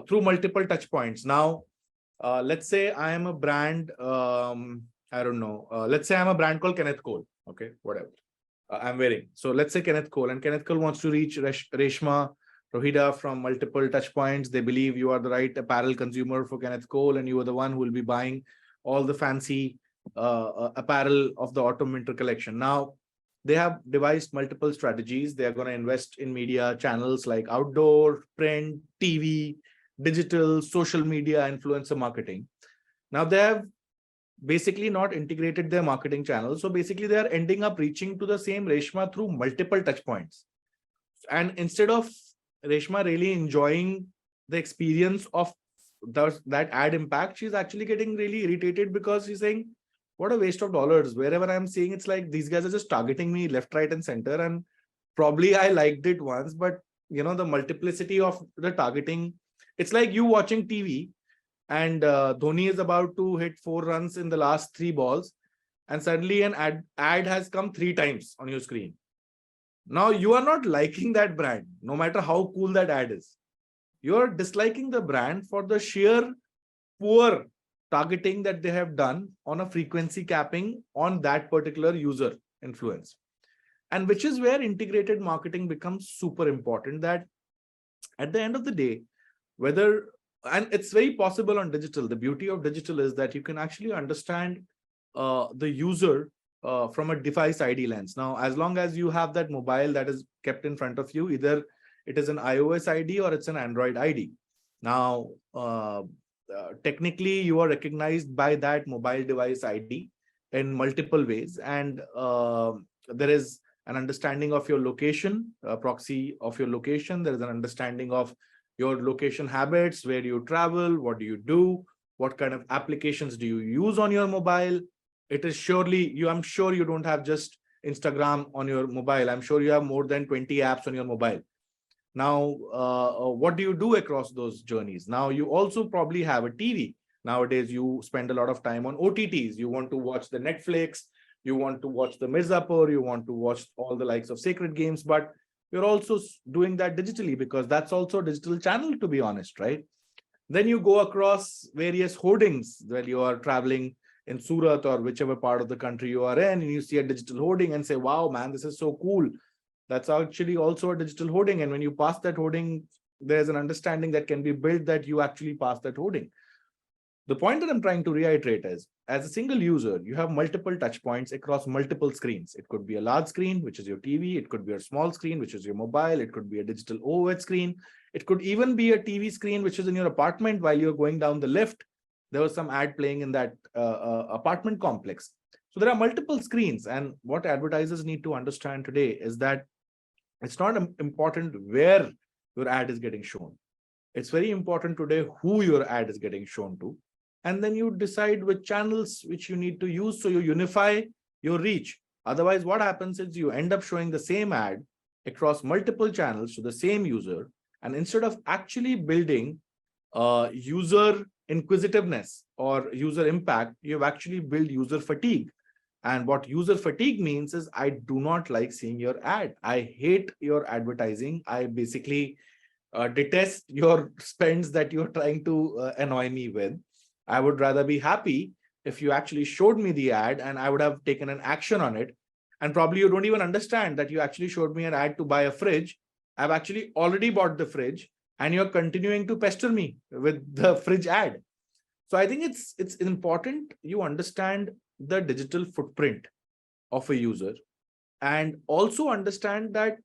through multiple touch points. Now, let's say I am a brand, I don't know, let's say I'm a brand called Kenneth Cole. Okay, whatever I'm wearing. So let's say Kenneth Cole, and Kenneth Cole wants to reach Reshma Rohida from multiple touch points. They believe you are the right apparel consumer for Kenneth Cole, and you are the one who will be buying all the fancy apparel of the autumn winter collection. Now, they have devised multiple strategies. They are going to invest in media channels like outdoor, print, TV, digital, social media, influencer marketing. Now, they have basically not integrated their marketing channels. So basically, they are ending up reaching to the same Reshma through multiple touch points. And instead of Reshma really enjoying the experience of that ad impact, she's actually getting really irritated because she's saying, what a waste of dollars. Wherever I'm seeing, it's like these guys are just targeting me left, right, and center. And probably I liked it once, but the multiplicity of the targeting, it's like you watching TV and Dhoni is about to hit 4 runs in the last 3 balls. And suddenly an ad has come 3 times on your screen. Now you are not liking that brand, no matter how cool that ad is. You're disliking the brand for the sheer poor targeting that they have done on a frequency capping on that particular user influence. And which is where integrated marketing becomes super important, that at the end of the day, and it's very possible on digital. The beauty of digital is that you can actually understand the user from a device ID lens. Now, as long as you have that mobile that is kept in front of you, either it is an iOS ID or it's an Android ID. Now, technically, you are recognized by that mobile device ID in multiple ways. And there is an understanding of your location, a proxy of your location. There is an understanding of your location habits, where you travel, what do you do, What kind of applications do you use on your mobile? It is surely you. I'm sure you don't have just Instagram on your mobile. I'm sure you have more than 20 apps on your mobile. Now, what do you do across those journeys? Now, you also probably have a TV. Nowadays, you spend a lot of time on OTTs. You want to watch the Netflix, you want to watch the Mirzapur, you want to watch all the likes of Sacred Games, but you're also doing that digitally because that's also a digital channel, to be honest, right? Then you go across various hoardings where you are traveling in Surat or whichever part of the country you are in, and you see a digital hoarding and say, wow, man, this is so cool. That's actually also a digital hoarding. And when you pass that hoarding, there's an understanding that can be built that you actually pass that hoarding. The point that I'm trying to reiterate is, as a single user, you have multiple touch points across multiple screens. It could be a large screen, which is your TV. It could be a small screen, which is your mobile. It could be a digital OLED screen. It could even be a TV screen, which is in your apartment while you're going down the lift. There was some ad playing in that apartment complex. So there are multiple screens. And what advertisers need to understand today is that it's not important where your ad is getting shown. It's very important today who your ad is getting shown to. And then you decide which channels which you need to use. So you unify your reach. Otherwise, what happens is you end up showing the same ad across multiple channels to the same user. And instead of actually building user inquisitiveness or user impact, you've actually built user fatigue. And what user fatigue means is I do not like seeing your ad. I hate your advertising. I basically detest your spends that you're trying to annoy me with. I would rather be happy if you actually showed me the ad and I would have taken an action on it. And probably you don't even understand that you actually showed me an ad to buy a fridge. I've actually already bought the fridge and you're continuing to pester me with the fridge ad. So I think it's important you understand the digital footprint of a user and also understand that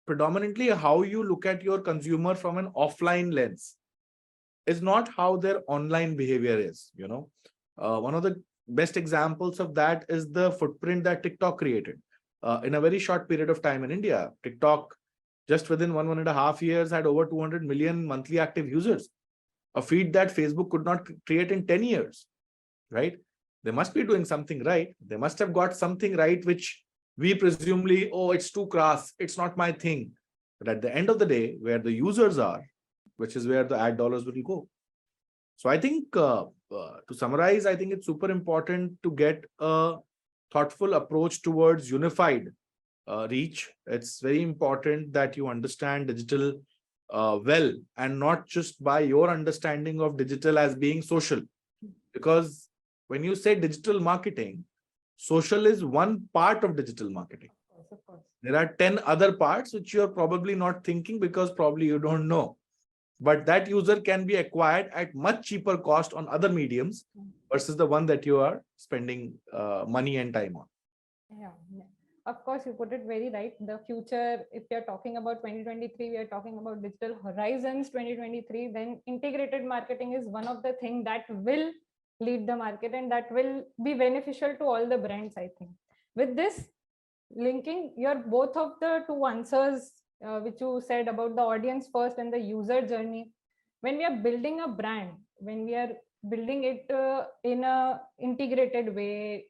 predominantly how you look at your consumer from an offline lens is not how their online behavior is. One of the best examples of that is the footprint that TikTok created in a very short period of time in India. TikTok just within 1.5 years had over 200 million monthly active users, a feed that Facebook could not create in 10 years, right? They must be doing something right. They must have got something right, which we presumably, oh, it's too crass. It's not my thing. But at the end of the day, where the users are, which is where the ad dollars will go. So I think to summarize, I think it's super important to get a thoughtful approach towards unified reach. It's very important that you understand digital well and not just by your understanding of digital as being social. Because when you say digital marketing, social is one part of digital marketing. Of course. There are 10 other parts which you're probably not thinking because probably you don't know. But that user can be acquired at much cheaper cost on other mediums versus the one that you are spending money and time on. Yeah, of course, you put it very right. The future, if you're talking about 2023, we are talking about digital horizons 2023, then integrated marketing is one of the things that will lead the market and that will be beneficial to all the brands, I think. With this, linking your both of the two answers, which you said about the audience first and the user journey, when we are building a brand, when we are building it in a integrated way,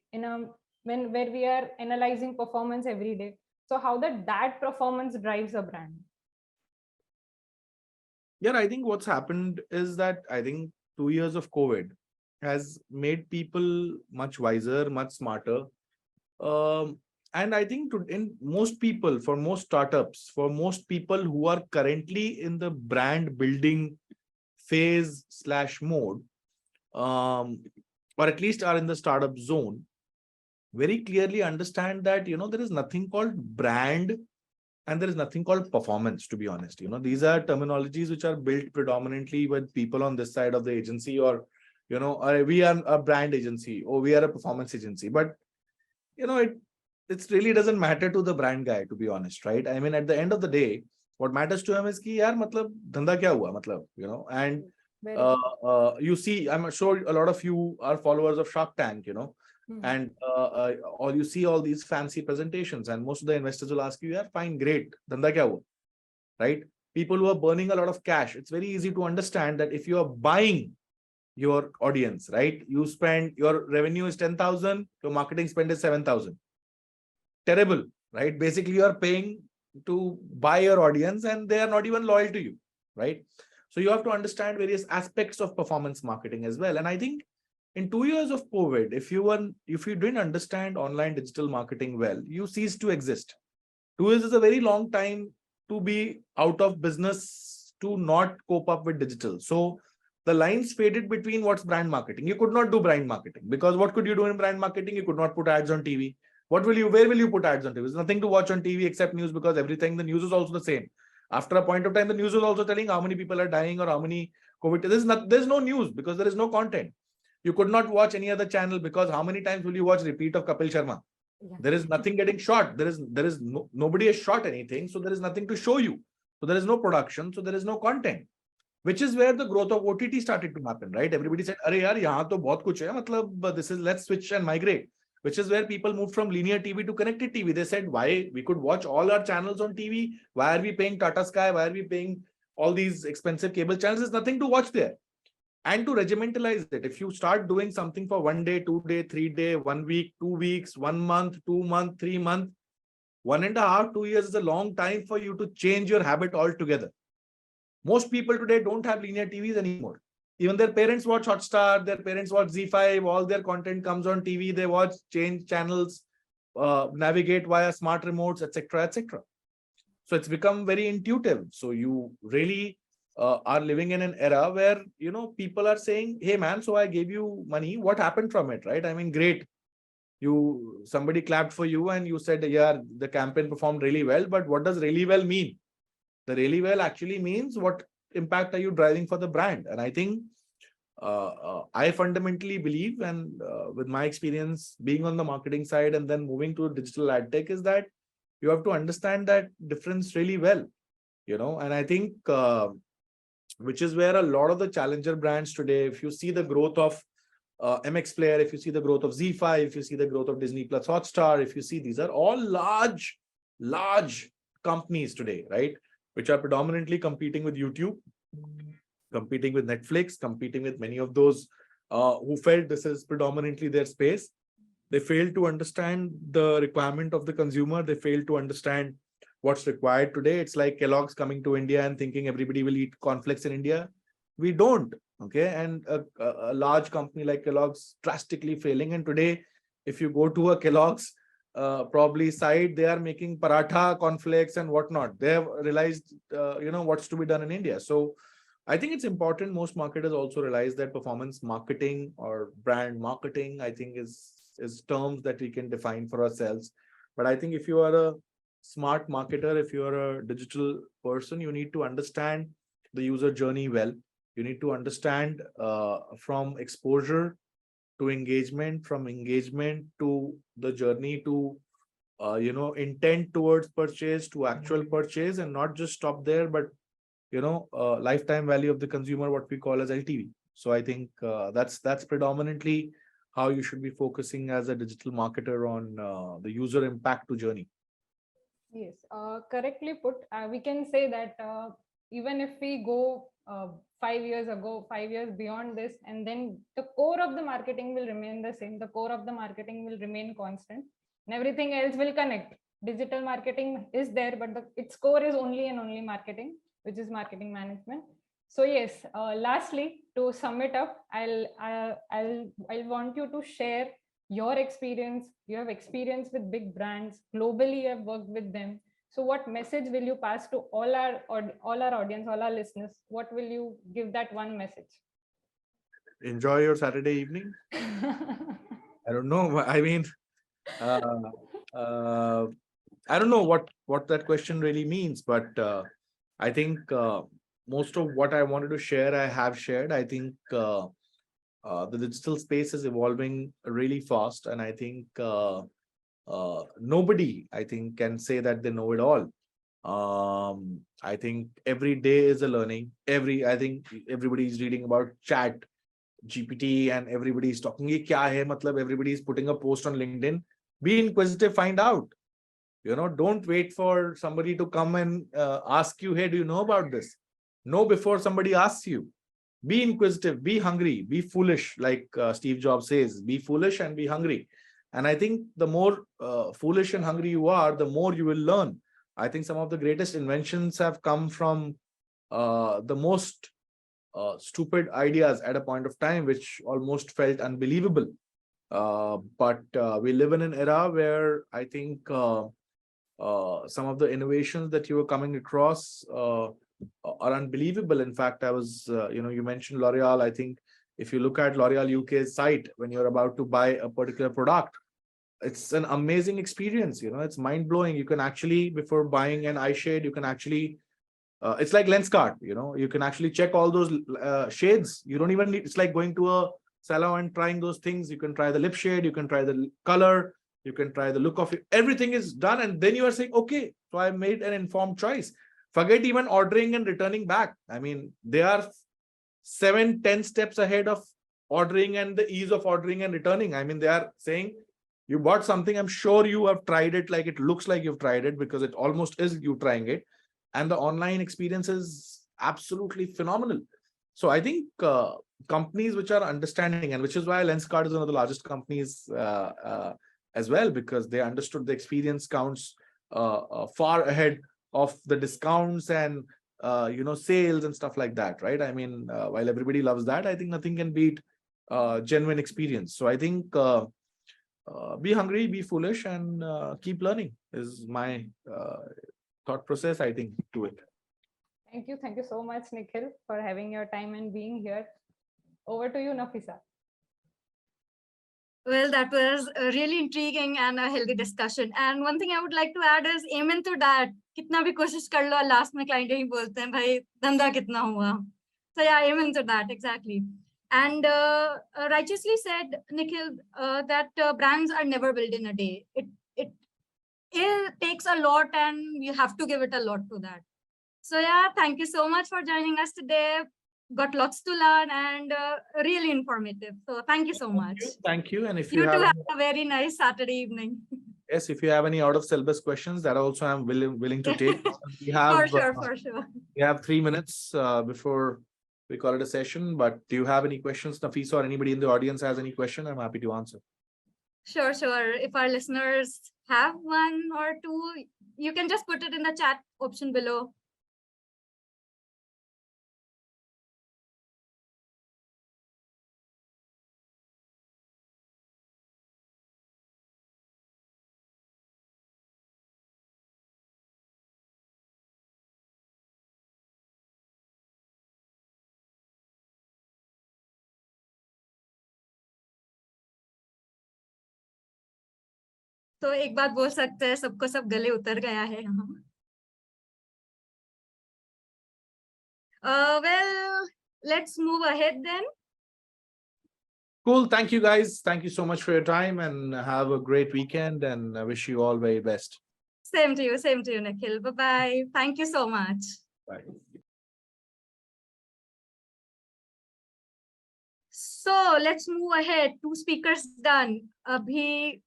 where we are analyzing performance every day, so how that performance drives a brand? Yeah, I think what's happened is that I think 2 years of COVID has made people much wiser, much smarter. And I think in most people, for most startups, for most people who are currently in the brand building phase / mode, or at least are in the startup zone, very clearly understand that, there is nothing called brand and there is nothing called performance, to be honest. These are terminologies which are built predominantly with people on this side of the agency, or, we are a brand agency or we are a performance agency. But, it really doesn't matter to the brand guy, to be honest, right? I mean, at the end of the day, what matters to him is ki yaar, matlab, dhanda kya hua, and you see, I'm sure a lot of you are followers of Shark Tank, and all you see all these fancy presentations, and most of the investors will ask you, yeah, fine, great, dhanda kya hua, right? People who are burning a lot of cash, it's very easy to understand that if you are buying your audience, right? You spend, your revenue is 10,000, your marketing spend is 7,000. Terrible, right? Basically, you are paying to buy your audience and they are not even loyal to you, right? So you have to understand various aspects of performance marketing as well. And I think in 2 years of COVID, if you didn't understand online digital marketing well, you ceased to exist. 2 years is a very long time to be out of business, to not cope up with digital. So the lines faded between what's brand marketing. You could not do brand marketing because what could you do in brand marketing? You could not put ads on TV. Where will you put ads on TV? There's nothing to watch on TV except news, because everything, the news is also the same. After a point of time, the news is also telling how many people are dying or how many COVID. There's no news because there is no content. You could not watch any other channel because how many times will you watch repeat of Kapil Sharma? Yeah. There is nothing getting shot. Nobody has shot anything. So there is nothing to show you. So there is no production. So there is no content, which is where the growth of OTT started to happen, right? Everybody said, "Arey yaar, yahan to bahut kuch hai. Matlab, this is, let's switch and migrate," which is where people moved from linear TV to connected TV. They said, why we could watch all our channels on TV? Why are we paying Tata Sky? Why are we paying all these expensive cable channels? There's nothing to watch there. And to regimentalize it, if you start doing something for 1 day, 2 day, 3 day, 1 week, 2 weeks, 1 month, 2 month, 3 month, 1.5, 2 years is a long time for you to change your habit altogether. Most people today don't have linear TVs anymore. Even their parents watch Hotstar, their parents watch Z5, all their content comes on TV, they watch, change channels, navigate via smart remotes, etc., etc. So it's become very intuitive. So you really are living in an era where, people are saying, hey man, so I gave you money, what happened from it, right? I mean, great. Somebody clapped for you and you said, yeah, the campaign performed really well, but what does really well mean? The really well actually means what impact are you driving for the brand? And I think I fundamentally believe, and with my experience being on the marketing side and then moving to digital ad tech, is that you have to understand that difference really well, and I think which is where a lot of the challenger brands today, if you see the growth of MX Player, if you see the growth of Z5, if you see the growth of Disney Plus Hotstar, if you see, these are all large companies today, right? Which are predominantly competing with YouTube, competing with Netflix, competing with many of those who felt this is predominantly their space. They failed to understand the requirement of the consumer. They failed to understand what's required today. It's like Kellogg's coming to India and thinking everybody will eat cornflakes in India. We don't, okay? And a large company like Kellogg's drastically failing. And today, if you go to a Kellogg's probably side, they are making paratha, cornflakes and whatnot. They have realized, what's to be done in India. So I think it's important. Most marketers also realize that performance marketing or brand marketing, I think is terms that we can define for ourselves. But I think if you are a smart marketer, if you are a digital person, you need to understand the user journey well. You need to understand from exposure to engagement, from engagement to the journey to, intent towards purchase to actual purchase, and not just stop there, but, lifetime value of the consumer, what we call as LTV. So I think that's predominantly how you should be focusing as a digital marketer on the user impact to journey. Yes, correctly put. We can say that even if we go 5 years ago, 5 years beyond this, and then the core of the marketing will remain the same. The core of the marketing will remain constant, and everything else will connect. Digital marketing is there, but its core is only and only marketing, which is marketing management. So yes, lastly, to sum it up, I'll want you to share your experience. You have experience with big brands globally. You have worked with them. So what message will you pass to all our audience, all our listeners? What will you give that one message? Enjoy your Saturday evening. I don't know. I mean, I don't know what that question really means, but I think most of what I wanted to share, I have shared. I think the digital space is evolving really fast, and I think nobody, I think, can say that they know it all. I think every day is a learning. I think everybody is reading about chat GPT and everybody is talking. Ye kya hai? Matlab, everybody is putting a post on LinkedIn. Be inquisitive, find out. Don't wait for somebody to come and ask you, hey, do you know about this? Know before somebody asks you. be inquisitive, be hungry, be foolish, like Steve Jobs says, be foolish and be hungry. And I think the more foolish and hungry you are, the more you will learn. I think some of the greatest inventions have come from the most stupid ideas at a point of time, which almost felt unbelievable. But we live in an era where I think some of the innovations that you are coming across are unbelievable. In fact, I was, you mentioned L'Oreal. I think if you look at L'Oreal UK's site, when you're about to buy a particular product, it's an amazing experience. It's mind blowing. You can actually, before buying an eye shade, you can actually, it's like Lenskart, you can actually check all those shades. You don't even need, it's like going to a salon and trying those things. You can try the lip shade, you can try the color, you can try the look of it. Everything is done. And then you are saying, okay, so I made an informed choice. Forget even ordering and returning back. I mean, they are 7-10 steps ahead of ordering and the ease of ordering and returning. I mean, they are saying, you bought something, I'm sure you have tried it, like it looks like you've tried it, because it almost is you trying it. And the online experience is absolutely phenomenal. So I think companies which are understanding, and which is why Lenskart is one of the largest companies as well, because they understood the experience counts far ahead of the discounts and sales and stuff like that, right? I mean, while everybody loves that, I think nothing can beat genuine experience. So I think be hungry, be foolish, and keep learning is my thought process, I think, to it. Thank you so much, Nikhil, for having your time and being here. Over to you, Nafisa. Well, that was a really intriguing and a healthy discussion. And one thing I would like to add is amen to that. Kitna bhi koshish kar lo, last mein client yahi bolte hain, bhai, dhanda kitna hua. So yeah, amen to that, exactly. And righteously said, Nikhil, that brands are never built in a day. It takes a lot, and you have to give it a lot to that. So yeah, thank you so much for joining us today. Got lots to learn and really informative. So thank you so much. Thank you. And if you have a very nice Saturday evening. Yes, if you have any out of syllabus questions, that also I'm willing to take. We have, for sure. We have 3 minutes before we call it a session. But do you have any questions, Nafisa, or anybody in the audience has any question? I'm happy to answer. Sure. If our listeners have one or two, you can just put it in the chat option below. तो एक बात बोल सकते हैं, सबको सब गले उतर गया है यहाँ. Well, let's move ahead then. Cool. Thank you, guys. Thank you so much for your time, and have a great weekend, and I wish you all very best. Same to you, Nikhil. Bye-bye. Thank you so much. Bye. So let's move ahead. 2 speakers done. Abhi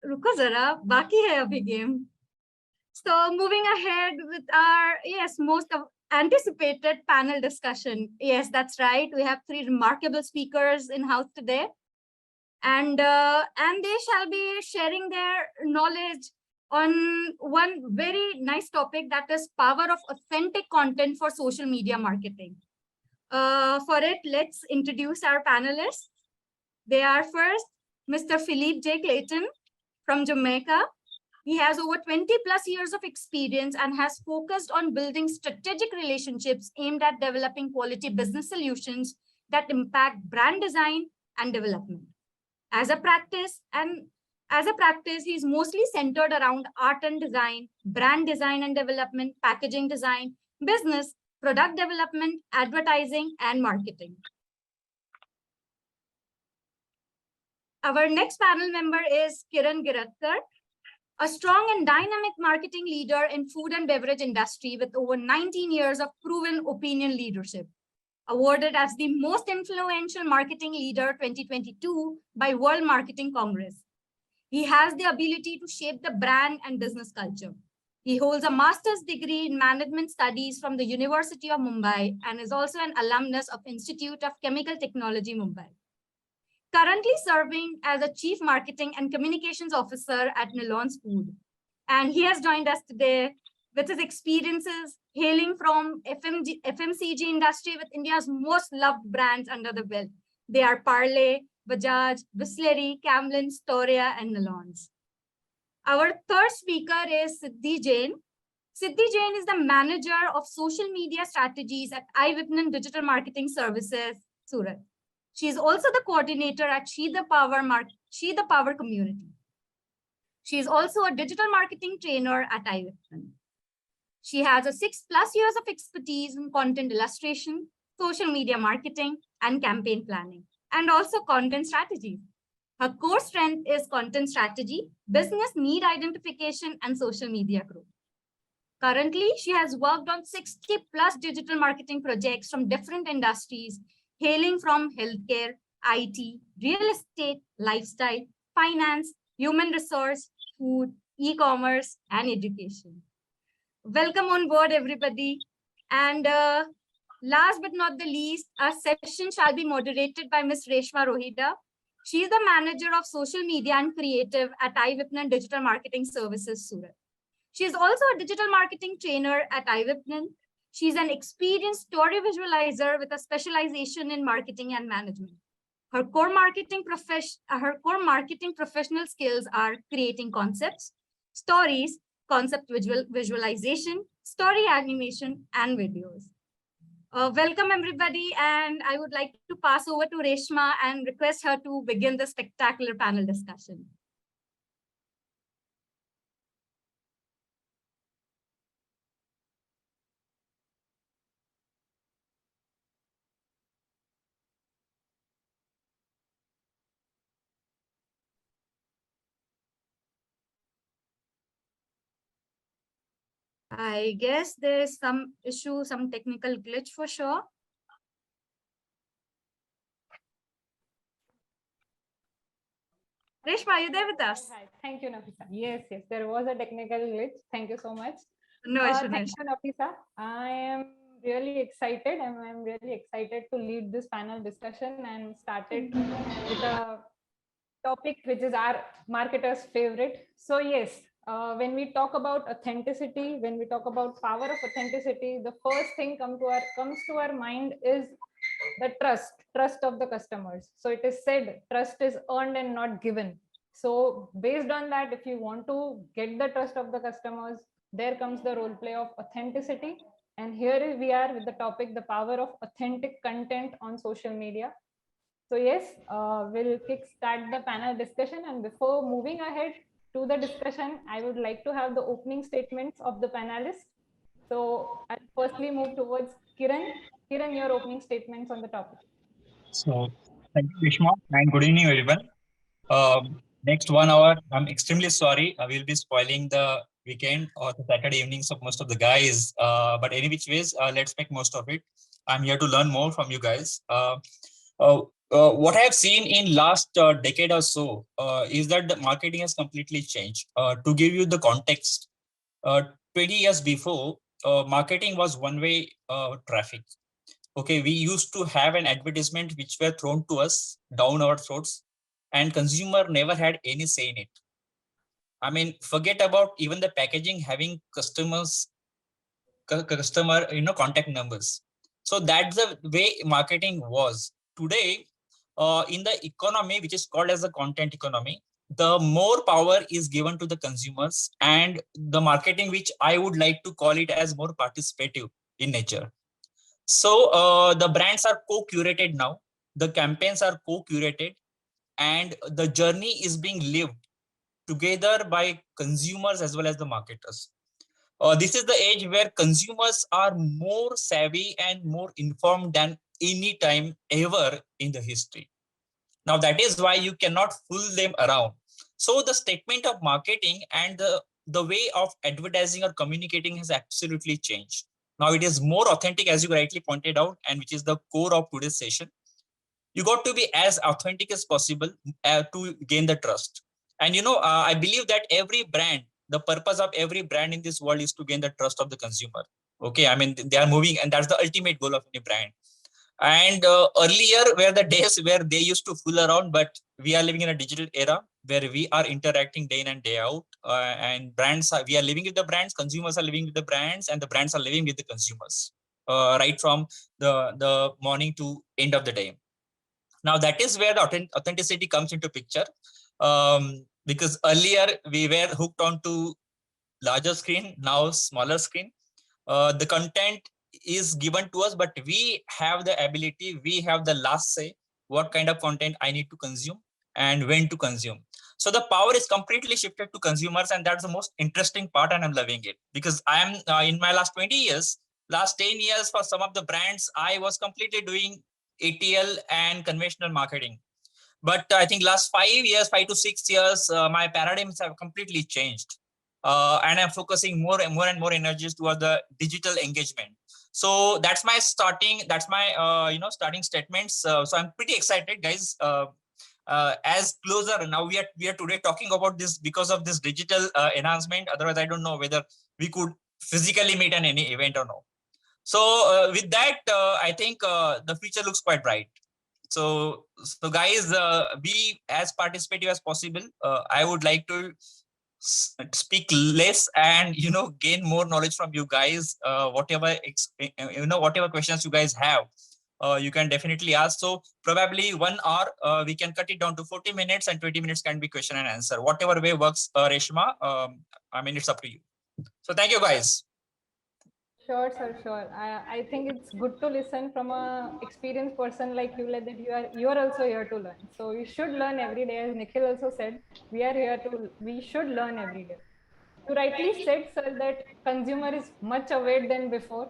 रुको जरा, बाकी है अभी game. So moving ahead with our most anticipated panel discussion. Yes, that's right. We have 3 remarkable speakers in house today, and they shall be sharing their knowledge on one very nice topic, that is power of authentic content for social media marketing. For it, let's introduce our panelists. They are first Mr. Phillip J. Clayton from Jamaica. He has over 20+ years of experience and has focused on building strategic relationships aimed at developing quality business solutions that impact brand design and development. As a practice, he's mostly centered around art and design, brand design and development, packaging design, business, product development, advertising, and marketing. Our next panel member is Kiran Giradkar, a strong and dynamic marketing leader in food and beverage industry with over 19 years of proven opinion leadership. Awarded as the most influential marketing leader 2022 by World Marketing Congress. He has the ability to shape the brand and business culture. He holds a master's degree in management studies from the University of Mumbai and is also an alumnus of Institute of Chemical Technology, Mumbai. Currently serving as a Chief Marketing and Communications Officer at Nilons Food. And he has joined us today with his experiences hailing from FMCG industry with India's most loved brands under the belt. They are Parle, Bajaj, Bisleri, Camlin, Storia, and Nilons. Our third speaker is Siddhi Jain. Siddhi Jain is the manager of social media strategies at iVIPANAN Digital Marketing Services, Surat. She is also the coordinator at She the Power Community. She is also a digital marketing trainer at iVIPANAN. She has a 6+ years of expertise in content illustration, social media marketing, and campaign planning, and also content strategies. Her core strength is content strategy, business need identification, and social media growth. Currently, she has worked on 60+ digital marketing projects from different industries, hailing from healthcare, IT, real estate, lifestyle, finance, human resource, food, e-commerce, and education. Welcome on board, everybody. And last but not the least, our session shall be moderated by Ms. Reshma Rohida. She is the manager of social media and creative at iVIPANAN Digital Marketing Services, Surat. She is also a digital marketing trainer at iVIPANAN. She is an experienced story visualizer with a specialization in marketing and management. Her core marketing professional skills are creating concepts, stories, concept visualization, story animation, and videos. Welcome, everybody, and I would like to pass over to Reshma and request her to begin the spectacular panel discussion. I guess there's some issue, some technical glitch for sure. Reshma, are you there with us? Hi. Thank you, Nafisa. Yes, there was a technical glitch. Thank you so much. No issue. Thank you, Nafisa. I am really excited and I'm really excited to lead this panel discussion and started with a topic which is our marketers' favorite. So yes, when we talk about authenticity, when we talk about power of authenticity, the first thing comes to our mind is the trust of the customers. So it is said, trust is earned and not given. So based on that, if you want to get the trust of the customers, there comes the role play of authenticity. And here we are with the topic, the power of authentic content on social media. So yes, we'll kickstart the panel discussion. And before moving ahead to the discussion, I would like to have the opening statements of the panelists. So I'll firstly move towards Kiran. Kiran, your opening statements on the topic. So thank you, Reshma, and good evening, everyone. Next 1 hour, I'm extremely sorry. I will be spoiling the weekend or the Saturday evenings of most of the guys. But any which ways, let's make most of it. I'm here to learn more from you guys. What I have seen in last decade or so is that the marketing has completely changed. To give you the context, 20 years before, marketing was one-way traffic. Okay, we used to have an advertisement which were thrown to us down our throats, and consumer never had any say in it. I mean, forget about even the packaging having customer contact numbers. So that's the way marketing was. Today, in the economy, which is called as the content economy, the more power is given to the consumers, and the marketing, which I would like to call it as more participative in nature. So the brands are co-curated now, the campaigns are co-curated, and the journey is being lived together by consumers as well as the marketers. This is the age where consumers are more savvy and more informed than any time ever in the history. Now, that is why you cannot fool them around. So the statement of marketing and the way of advertising or communicating has absolutely changed. Now it is more authentic, as you rightly pointed out, and which is the core of today's session. You got to be as authentic as possible to gain the trust. And I believe that every brand, the purpose of every brand in this world is to gain the trust of the consumer. Okay, I mean, they are moving, and that's the ultimate goal of any brand. And earlier were the days where they used to fool around, but we are living in a digital era where we are interacting day in and day out, and we are living with the brands, consumers are living with the brands, and the brands are living with the consumers, right from the morning to end of the day. Now that is where the authenticity comes into picture, because earlier we were hooked onto larger screen, now smaller screen. The content is given to us, but we have the ability, we have the last say what kind of content I need to consume and when to consume. So the power is completely shifted to consumers, and that's the most interesting part, and I'm loving it, because I am in my last 20 years, last 10 years for some of the brands, I was completely doing ATL and conventional marketing. But I think last 5 to 6 years, my paradigms have completely changed. And I'm focusing more and more energies towards the digital engagement. So that's my starting statements. So I'm pretty excited, guys. As closer now, we are today talking about this because of this digital enhancement. Otherwise, I don't know whether we could physically meet at any event or no. So with that, I think the future looks quite bright. So guys, be as participative as possible. I would like to speak less and gain more knowledge from you guys. Whatever questions you guys have, you can definitely ask. So probably 1 hour, we can cut it down to 40 minutes, and 20 minutes can be question and answer. Whatever way works, Reshma. I mean, it's up to you. So thank you, guys. Sure, sir, sure. I think it's good to listen from a experienced person like you, like that you are also here to learn. So you should learn every day. As Nikhil also said, we should learn every day. You rightly said, sir, that consumer is much aware than before.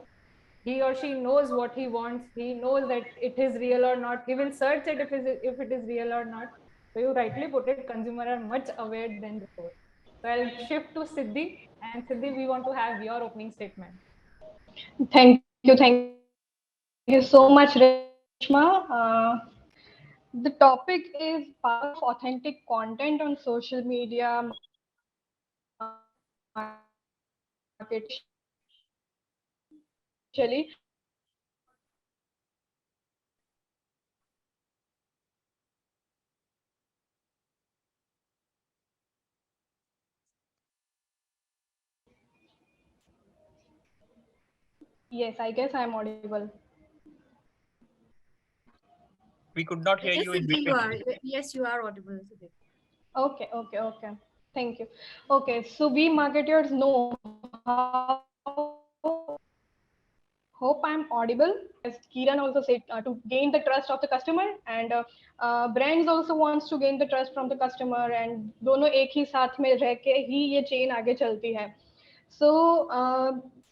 He or she knows what he wants. He knows that it is real or not. He will search it if it is real or not. So you rightly put it, consumer are much aware than before. So I'll shift to Siddhi, and Siddhi, we want to have your opening statement. Thank you so much, Reshma. The topic is power of authentic content on social media marketing, especially. Yes, I guess I'm audible. We could not hear Yes, you in Siddhi, you between. are. Yes, you are audible, Siddhi. Okay. Thank you. Okay, so we marketers know how. Hope I'm audible. As Kiran also said, to gain the trust of the customer, and brands also wants to gain the trust from the customer, and दोनों एक ही साथ में रह के ही ये chain आगे चलती है. So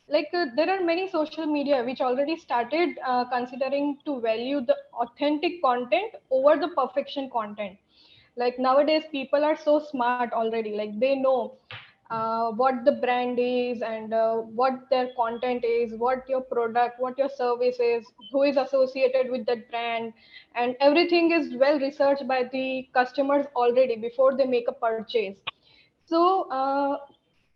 there are many social media which already started considering to value the authentic content over the perfection content. Like nowadays people are so smart already, like they know what the brand is, and what their content is, what your product, what your service is, who is associated with that brand, and everything is well researched by the customers already before they make a purchase. So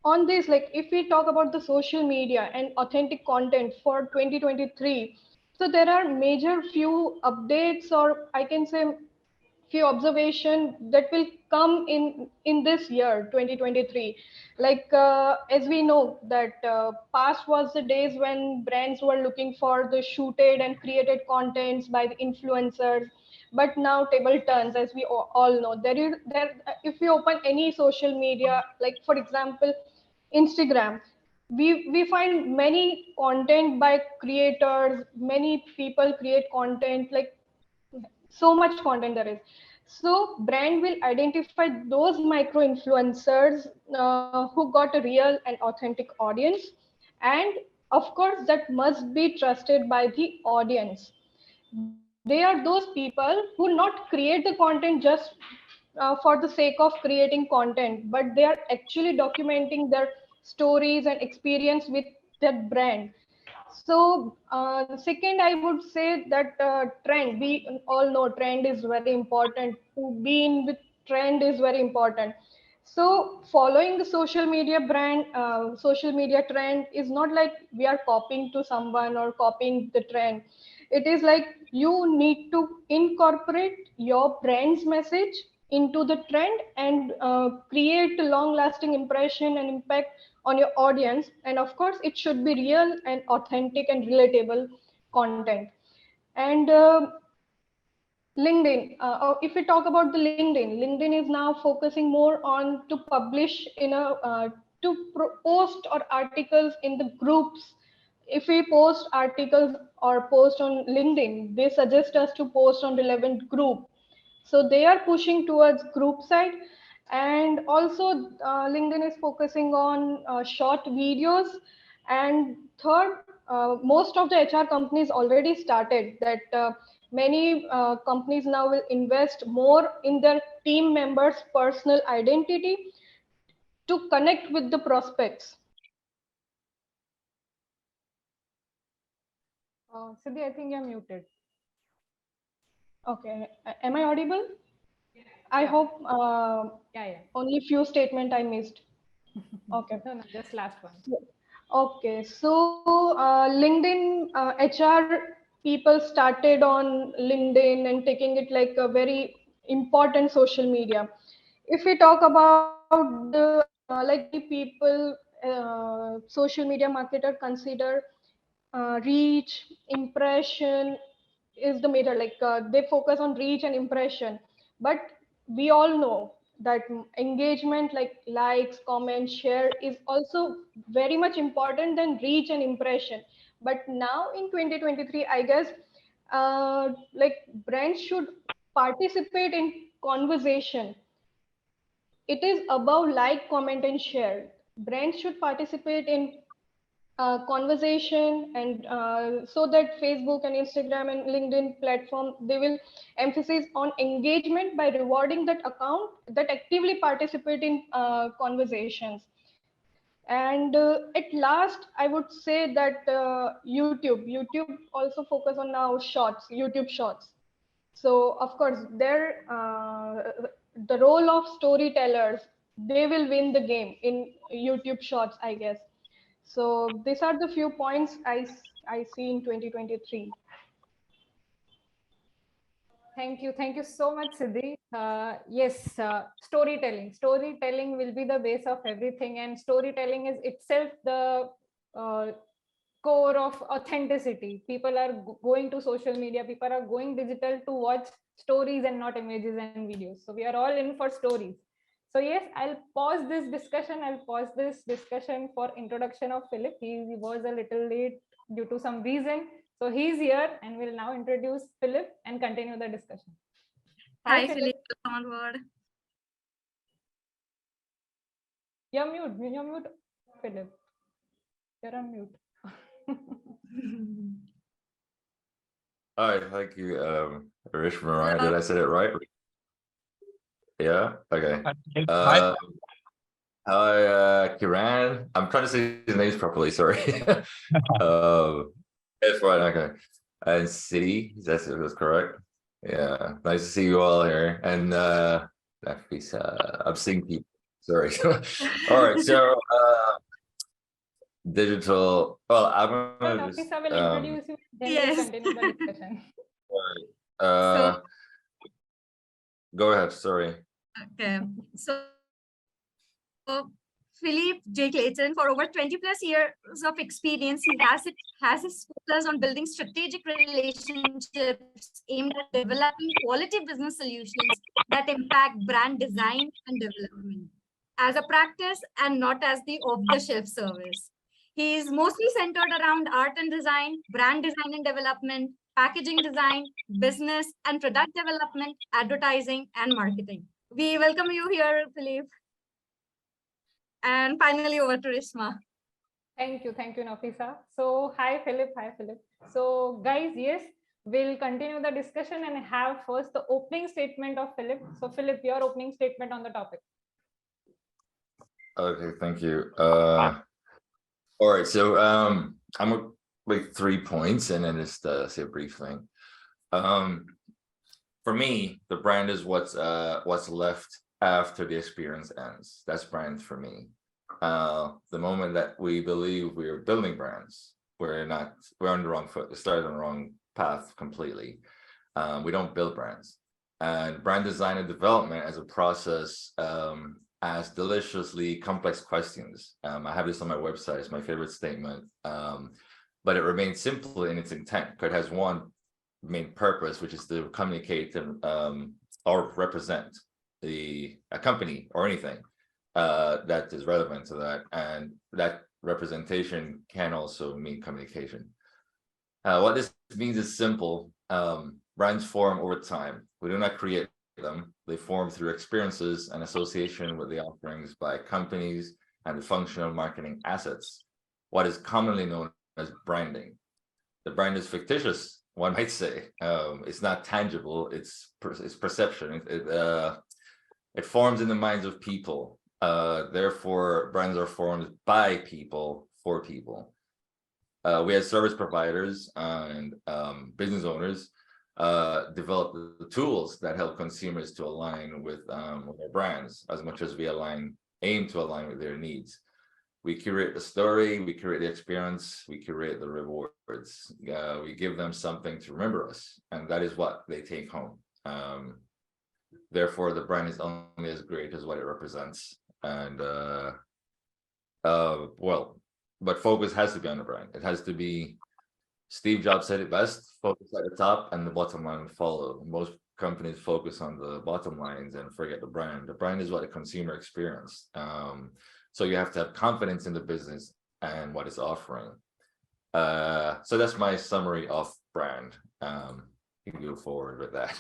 on this, like if we talk about the social media and authentic content for 2023, so there are major few updates, or I can say few observation that will come in this year 2023. Like as we know that past was the days when brands were looking for the shooted and created contents by the influencers, but now table turns. As we all know, there if you open any social media, like for example Instagram, we find many content by creators, many people create content, like so much content there is. So brand will identify those micro influencers who got a real and authentic audience, and of course that must be trusted by the audience. They are those people who not create the content just for the sake of creating content, but they are actually documenting their stories and experience with that brand. So second, I would say that trend. We all know trend is very important. To be in with trend is very important. So following the social media social media trend is not like we are copying to someone or copying the trend. It is like you need to incorporate your brand's message into the trend and create a long-lasting impression and impact on your audience. And of course, it should be real and authentic and relatable content. And LinkedIn, if we talk about the LinkedIn is now focusing more on to publish in a post or articles in the groups. If we post articles or post on LinkedIn, they suggest us to post on relevant group. So they are pushing towards group side, and also LinkedIn is focusing on short videos. And third, most of the HR companies already started that. Many companies now will invest more in their team members' personal identity to connect with the prospects. Siddhi, I think you're muted. Okay, am I audible? I hope only few statement I missed. Okay. No, just last one. Okay, so LinkedIn HR people started on LinkedIn and taking it like a very important social media. If we talk about the like many people, social media marketer consider reach, impression is the major, like they focus on reach and impression. But we all know that engagement like likes, comments, share is also very much important than reach and impression. But now in 2023, I guess like brands should participate in conversation. It is above like, comment, and share. Brands should participate in conversation, and so that Facebook and Instagram and LinkedIn platform, they will emphasize on engagement by rewarding that account that actively participate in conversations. And at last, I would say that YouTube also focus on now shorts, YouTube shorts. So of course, the role of storytellers, they will win the game in YouTube shorts, I guess. So these are the few points I see in 2023. Thank you so much, Siddhi. Yes, storytelling will be the base of everything, and storytelling is itself the core of authenticity. People are going to social media, people are going digital to watch stories and not images and videos. So we are all in for stories. So yes, I'll pause this discussion for introduction of Phillip. He was a little late due to some reason. So he's here and we'll now introduce Phillip and continue the discussion. Hi, Phillip. Come on board. You're mute, Phillip. You're on mute. Hi, thank you, Rishma. Did I say it right? Yeah. Okay. Hi, Kiran. I'm trying to say his names properly. Sorry. That's right. Okay. And City. That's correct. Yeah. Nice to see you all here. And I'm seeing people. Sorry. All right. So. Digital. Well, I'm gonna just, will introduce you. Then we'll continue the discussion. Go ahead. Sorry. Okay. So Phillip J. Clayton, for over 20 plus years of experience, he has his focus on building strategic relationships aimed at developing quality business solutions that impact brand design and development as a practice and not as the off-the-shelf service. He is mostly centered around art and design, brand design and development, packaging design, business and product development, advertising, and marketing. We welcome you here, Phillip. And finally, over to Rishma. Thank you, Nafisa. So, hi, Phillip. So, guys, yes, we'll continue the discussion and have first the opening statement of Phillip. So, Phillip, your opening statement on the topic. Okay, thank you. All right, so I'm gonna make 3 points and then just say a brief thing. For me, the brand is what's left after the experience ends. That's brand for me. The moment that we believe we're building brands, we're on the wrong foot. We started on the wrong path completely. We don't build brands. And brand design and development as a process asks deliciously complex questions. I have this on my website. It's my favorite statement. But it remains simple in its intent. It has one main purpose, which is to communicate and or represent a company or anything that is relevant to that. And that representation can also mean communication. What this means is simple. Brands form over time. We do not create them. They form through experiences and association with the offerings by companies and the functional marketing assets, what is commonly known as branding. The brand is fictitious, one might say. It's not tangible, it's perception. It forms in the minds of people. Therefore, brands are formed by people, for people. We as service providers and business owners develop the tools that help consumers to align with their brands as much as we aim to align with their needs. We curate the story, we curate the experience, we curate the rewards. We give them something to remember us, and that is what they take home. Therefore, the brand is only as great as what it represents. And but focus has to be on the brand. It has to be, Steve Jobs said it best, focus at the top and the bottom line will follow. Most companies focus on the bottom lines and forget the brand. The brand is what the consumer experience. So you have to have confidence in the business and what it's offering. So that's my summary of brand. You can go forward with that.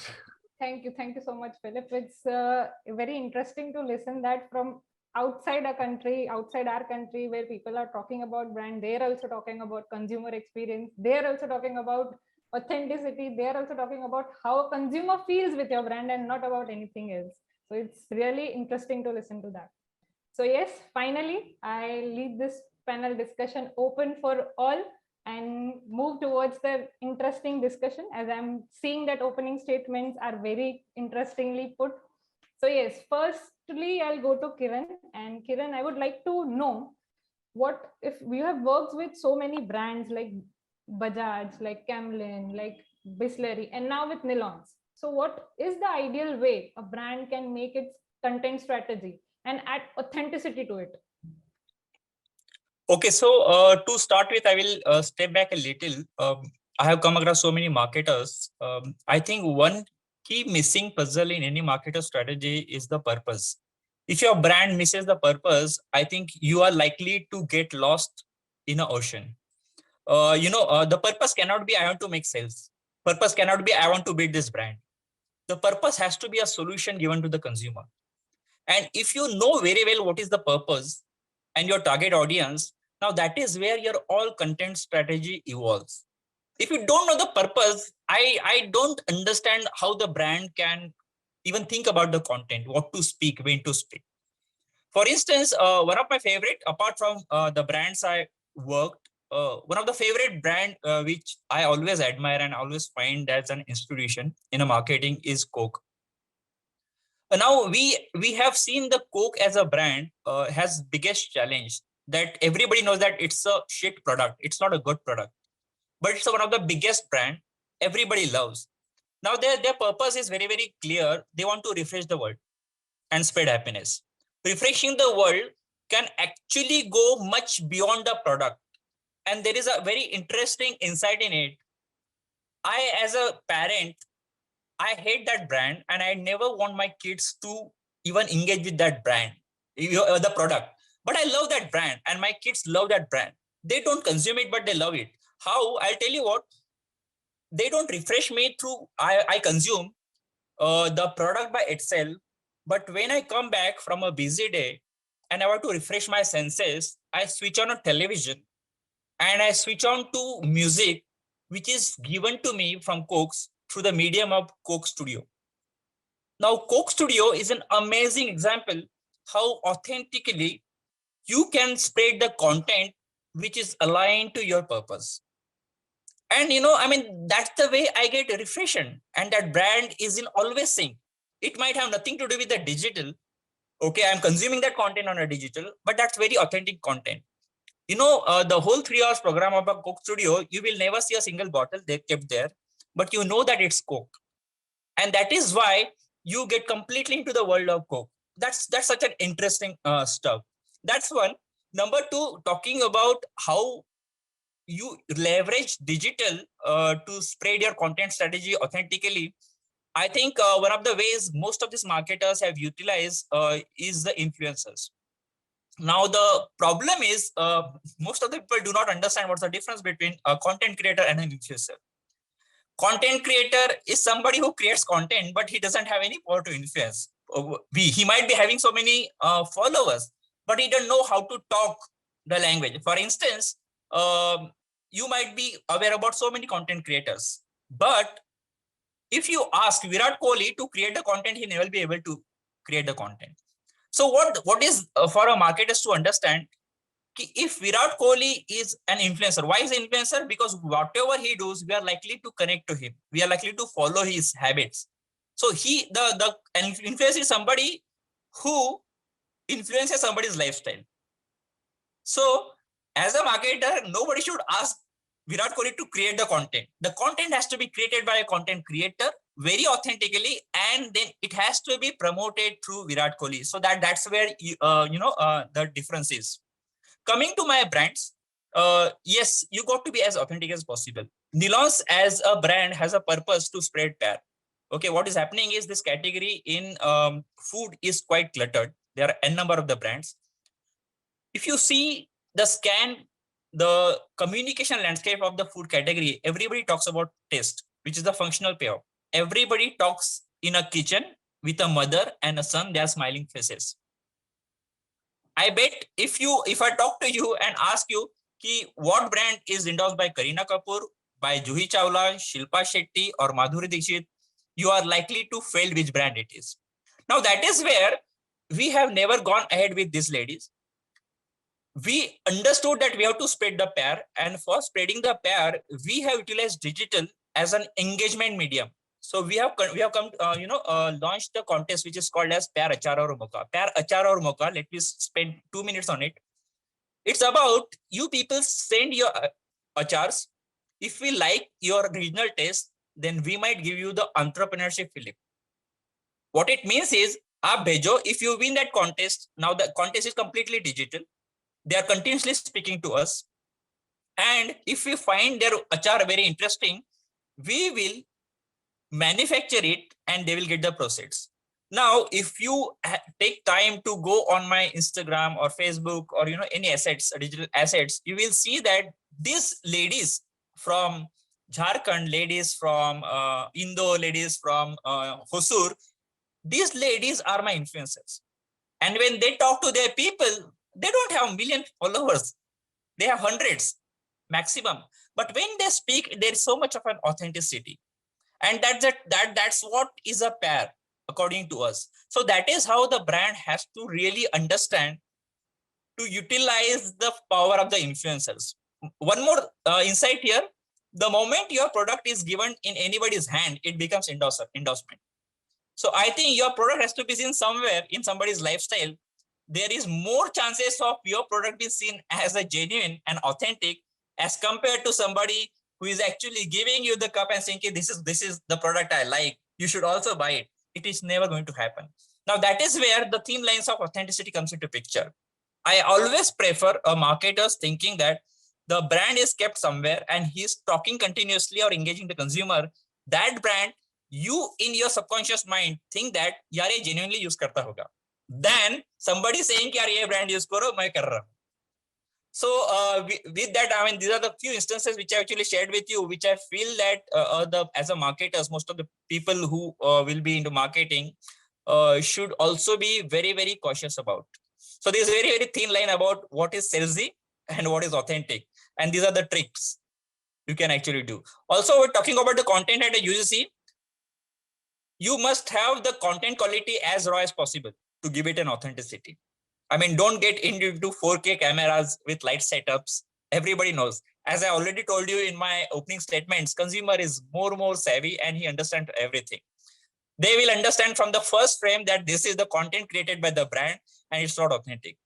Thank you so much, Phillip. It's very interesting to listen that from outside our country, where people are talking about brand, they're also talking about consumer experience, they're also talking about authenticity, they're also talking about how a consumer feels with your brand and not about anything else. So it's really interesting to listen to that. So yes, finally, I leave this panel discussion open for all and move towards the interesting discussion, as I'm seeing that opening statements are very interestingly put. So yes, firstly, I'll go to Kiran. And Kiran, I would like to know, what if you have worked with so many brands like Bajaj, like Camlin, like Bisleri, and now with Nilons. So what is the ideal way a brand can make its content strategy and add authenticity to it? Okay, so to start with, I will step back a little. I have come across so many marketers. I think one key missing puzzle in any marketer strategy is the purpose. If your brand misses the purpose, I think you are likely to get lost in an ocean. The purpose cannot be I want to make sales. Purpose cannot be I want to build this brand. The purpose has to be a solution given to the consumer. And if you know very well what is the purpose and your target audience, now that is where your all content strategy evolves. If you don't know the purpose, I don't understand how the brand can even think about the content, what to speak, when to speak. For instance, one of my favorite, apart from the brands I worked, one of the favorite brand which I always admire and always find as an institution in a marketing is Coke. Now we have seen the Coke as a brand has biggest challenge that everybody knows that it's a shit product. It's not a good product, but it's one of the biggest brand everybody loves. Now their purpose is very, very clear. They want to refresh the world and spread happiness. Refreshing the world can actually go much beyond the product. And there is a very interesting insight in it. I, as a parent, I hate that brand and I never want my kids to even engage with that brand, the product. But I love that brand and my kids love that brand. They don't consume it, but they love it. How? I'll tell you what. They don't refresh me through, I consume the product by itself. But when I come back from a busy day and I want to refresh my senses, I switch on a television and I switch on to music, which is given to me from Coke's through the medium of Coke Studio. Now, Coke Studio is an amazing example how authentically you can spread the content which is aligned to your purpose. And that's the way I get refreshing. And that brand is in always sync. It might have nothing to do with the digital, Okay, I'm consuming that content on a digital, but that's very authentic content. The whole 3 hours program of a Coke studio, you will never see a single bottle they kept there, but you know that it's Coke. And that is why you get completely into the world of Coke. That's such an interesting stuff. That's one. Number two, talking about how you leverage digital to spread your content strategy authentically. I think one of the ways most of these marketers have utilized is the influencers. Now, the problem is most of the people do not understand what's the difference between a content creator and an influencer. Content creator is somebody who creates content, but he doesn't have any power to influence. He might be having so many followers, but he doesn't know how to talk the language. For instance, you might be aware about so many content creators, but if you ask Virat Kohli to create the content, he never be able to create the content. So what is for a marketers to understand, if Virat Kohli is an influencer, why is an influencer? Because whatever he does, we are likely to connect to him. We are likely to follow his habits. So the influencer is somebody who influences somebody's lifestyle. So as a marketer, nobody should ask Virat Kohli to create the content. The content has to be created by a content creator very authentically, and then it has to be promoted through Virat Kohli. So that's where the difference is. Coming to my brands, yes, you got to be as authentic as possible. Nilons as a brand has a purpose to spread pair. Okay, what is happening is this category in food is quite cluttered. There are n number of the brands. If you see the communication landscape of the food category, everybody talks about taste, which is the functional payoff. Everybody talks in a kitchen with a mother and a son, they are smiling faces. I bet if I talk to you and ask you what brand is endorsed by Kareena Kapur, by Juhi Chawla, Shilpa Shetty, or Madhuri Dixit, you are likely to fail which brand it is. Now that is where we have never gone ahead with these ladies. We understood that we have to spread the pair, and for spreading the pair, we have utilized digital as an engagement medium. So we have launched the contest which is called as Pair Achar or Mocha. Pair Achar or Mocha. Let me spend 2 minutes on it. It's about you people send your achars. If we like your regional taste, then we might give you the entrepreneurship Phillip. What it means is, Bejo, if you win that contest, now the contest is completely digital. They are continuously speaking to us. And if we find their achar very interesting, we will manufacture it and they will get the proceeds. Now, if you take time to go on my Instagram or Facebook or any assets, digital assets, you will see that these ladies from Jharkhand, ladies from Indo, ladies from Hosur, these ladies are my influencers. And when they talk to their people, they don't have 1 million followers. They have hundreds maximum. But when they speak, there is so much of an authenticity. And that's what is a pair, according to us. So that is how the brand has to really understand to utilize the power of the influencers. One more insight here. The moment your product is given in anybody's hand, it becomes endorsement. So I think your product has to be seen somewhere in somebody's lifestyle. There is more chances of your product being seen as a genuine and authentic as compared to somebody who is actually giving you the cup and saying, this is the product I like, you should also buy it. It is never going to happen. Now that is where the thin lines of authenticity comes into picture. I always prefer a marketer's thinking that the brand is kept somewhere and he's talking continuously or engaging the consumer. That brand, you in your subconscious mind think that yaar ye genuinely use karta hoga. Then somebody saying yaar ye brand use karo, main kar raha. So with that, I mean, these are the few instances which I actually shared with you, which I feel that as a marketers, most of the people who will be into marketing should also be very, very cautious about. So there's a very, very thin line about what is salesy and what is authentic. And these are the tricks you can actually do. Also, we're talking about the content at a UGC. You must have the content quality as raw as possible to give it an authenticity. I mean, don't get into 4K cameras with light setups. Everybody knows. As I already told you in my opening statements, consumer is more savvy and he understands everything. they will understand from the first frame that this is the content created by the brand and it's not authentic.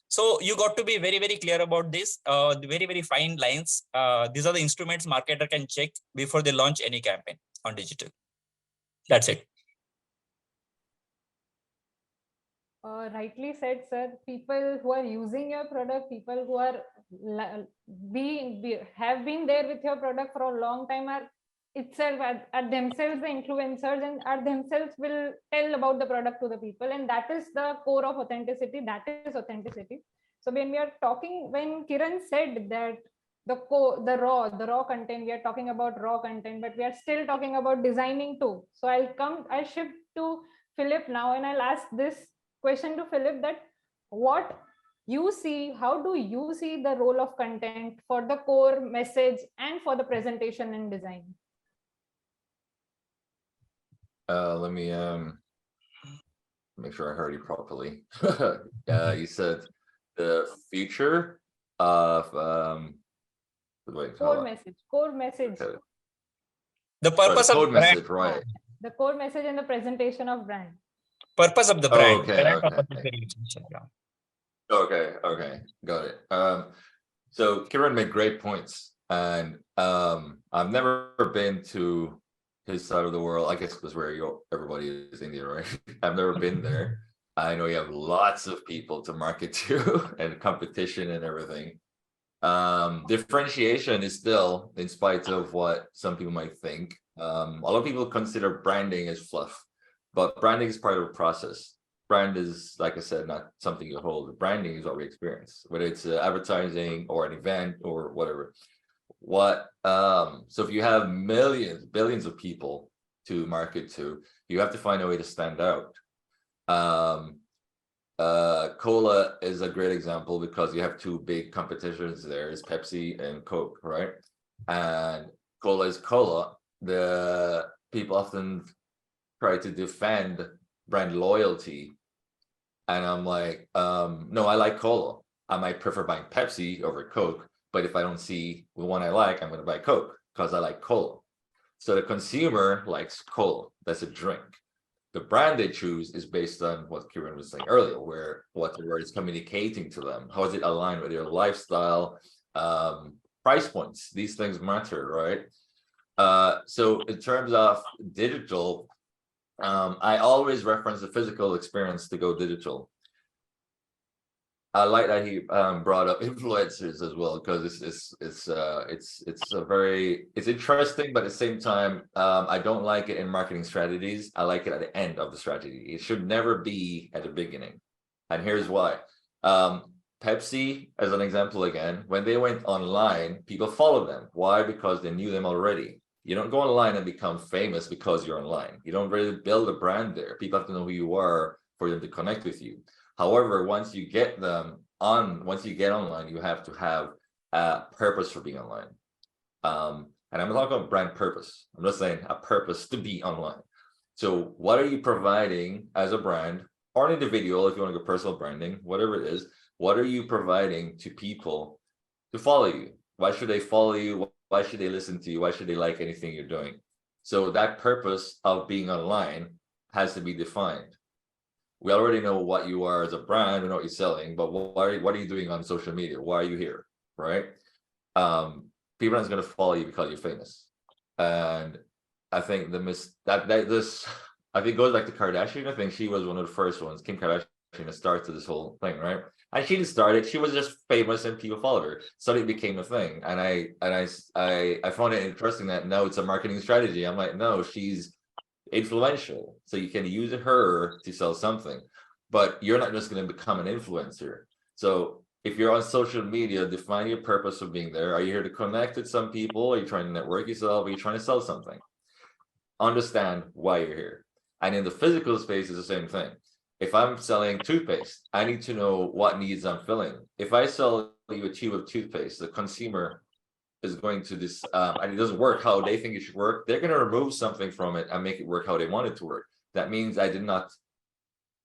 So you got to be very, very clear about this, the very, very fine lines. These are the instruments marketer can check before they launch any campaign on digital. That's it. Rightly said, sir. People who are using your product, people who are have been there with your product for a long time are itself are themselves the influencers and are themselves will tell about the product to the people, and that is the core of authenticity. That is authenticity. So when we are talking, when Kiran said that the raw content, we are talking about raw content, but we are still talking about designing too. So I'll shift to Phillip now, and I'll ask this question to Phillip, that what you see, how do you see the role of content for the core message and for the presentation and design? Let me make sure I heard you properly. You said the future of core message. Okay. The purpose code of the brand. message, right? The core message and the presentation of brand. Purpose of the brand. Okay, Okay. Got it. So Kiran made great points, and I've never been to his side of the world. I guess because where everybody is India, right? I've never been there. I know you have lots of people to market to and competition and everything. Differentiation is still, in spite of what some people might think, a lot of people consider branding as fluff, but branding is part of the process. Brand is, like I said, not something you hold. Branding is what we experience, whether it's advertising or an event or whatever. So if you have billions of people to market to, you have to find a way to stand out. Cola is a great example because you have two big competitions there, is Pepsi and Coke, right? And cola is cola. The people often try to defend brand loyalty, and I'm like, no, I like cola. I might prefer buying Pepsi over Coke, but if I don't see the one I like, I'm going to buy Coke because I like cola. So the consumer likes cola. That's a drink. The brand they choose is based on what Kiran was saying earlier, where what the word is communicating to them. How is it aligned with their lifestyle, price points? These things matter, right? So in terms of digital, I always reference the physical experience to go digital. I like that he brought up influencers as well, because it's interesting, but at the same time, I don't like it in marketing strategies. I like it at the end of the strategy. It should never be at the beginning, and here's why. Pepsi, as an example again, when they went online, people followed them. Why? Because they knew them already. You don't go online and become famous because you're online. You don't really build a brand there. People have to know who you are for them to connect with you. However, once you get online, you have to have a purpose for being online. And I'm not talking about brand purpose. I'm just saying a purpose to be online. So what are you providing as a brand or an individual, if you want to go personal branding, whatever it is, what are you providing to people to follow you? Why should they follow you? Why should they listen to you? Why should they like anything you're doing? So that purpose of being online has to be defined. We already know what you are as a brand, we know what you're selling, but what are you doing on social media? Why are you here, right? People aren't going to follow you because you're famous. And I think I think it goes back to Kardashian. I think she was one of the first ones, Kim Kardashian, to start to this whole thing, right? And she didn't start it. She was just famous and people followed her. So it became a thing. And I found it interesting that now it's a marketing strategy. I'm like, no, she's influential. So you can use her to sell something, but you're not just going to become an influencer. So if you're on social media, define your purpose of being there. Are you here to connect with some people? Are you trying to network yourself? Are you trying to sell something? Understand why you're here. And in the physical space, it's the same thing. If I'm selling toothpaste, I need to know what needs I'm filling. If I sell you a tube of toothpaste, the consumer is going to this, and it doesn't work how they think it should work, they're going to remove something from it and make it work how they want it to work. That means I did not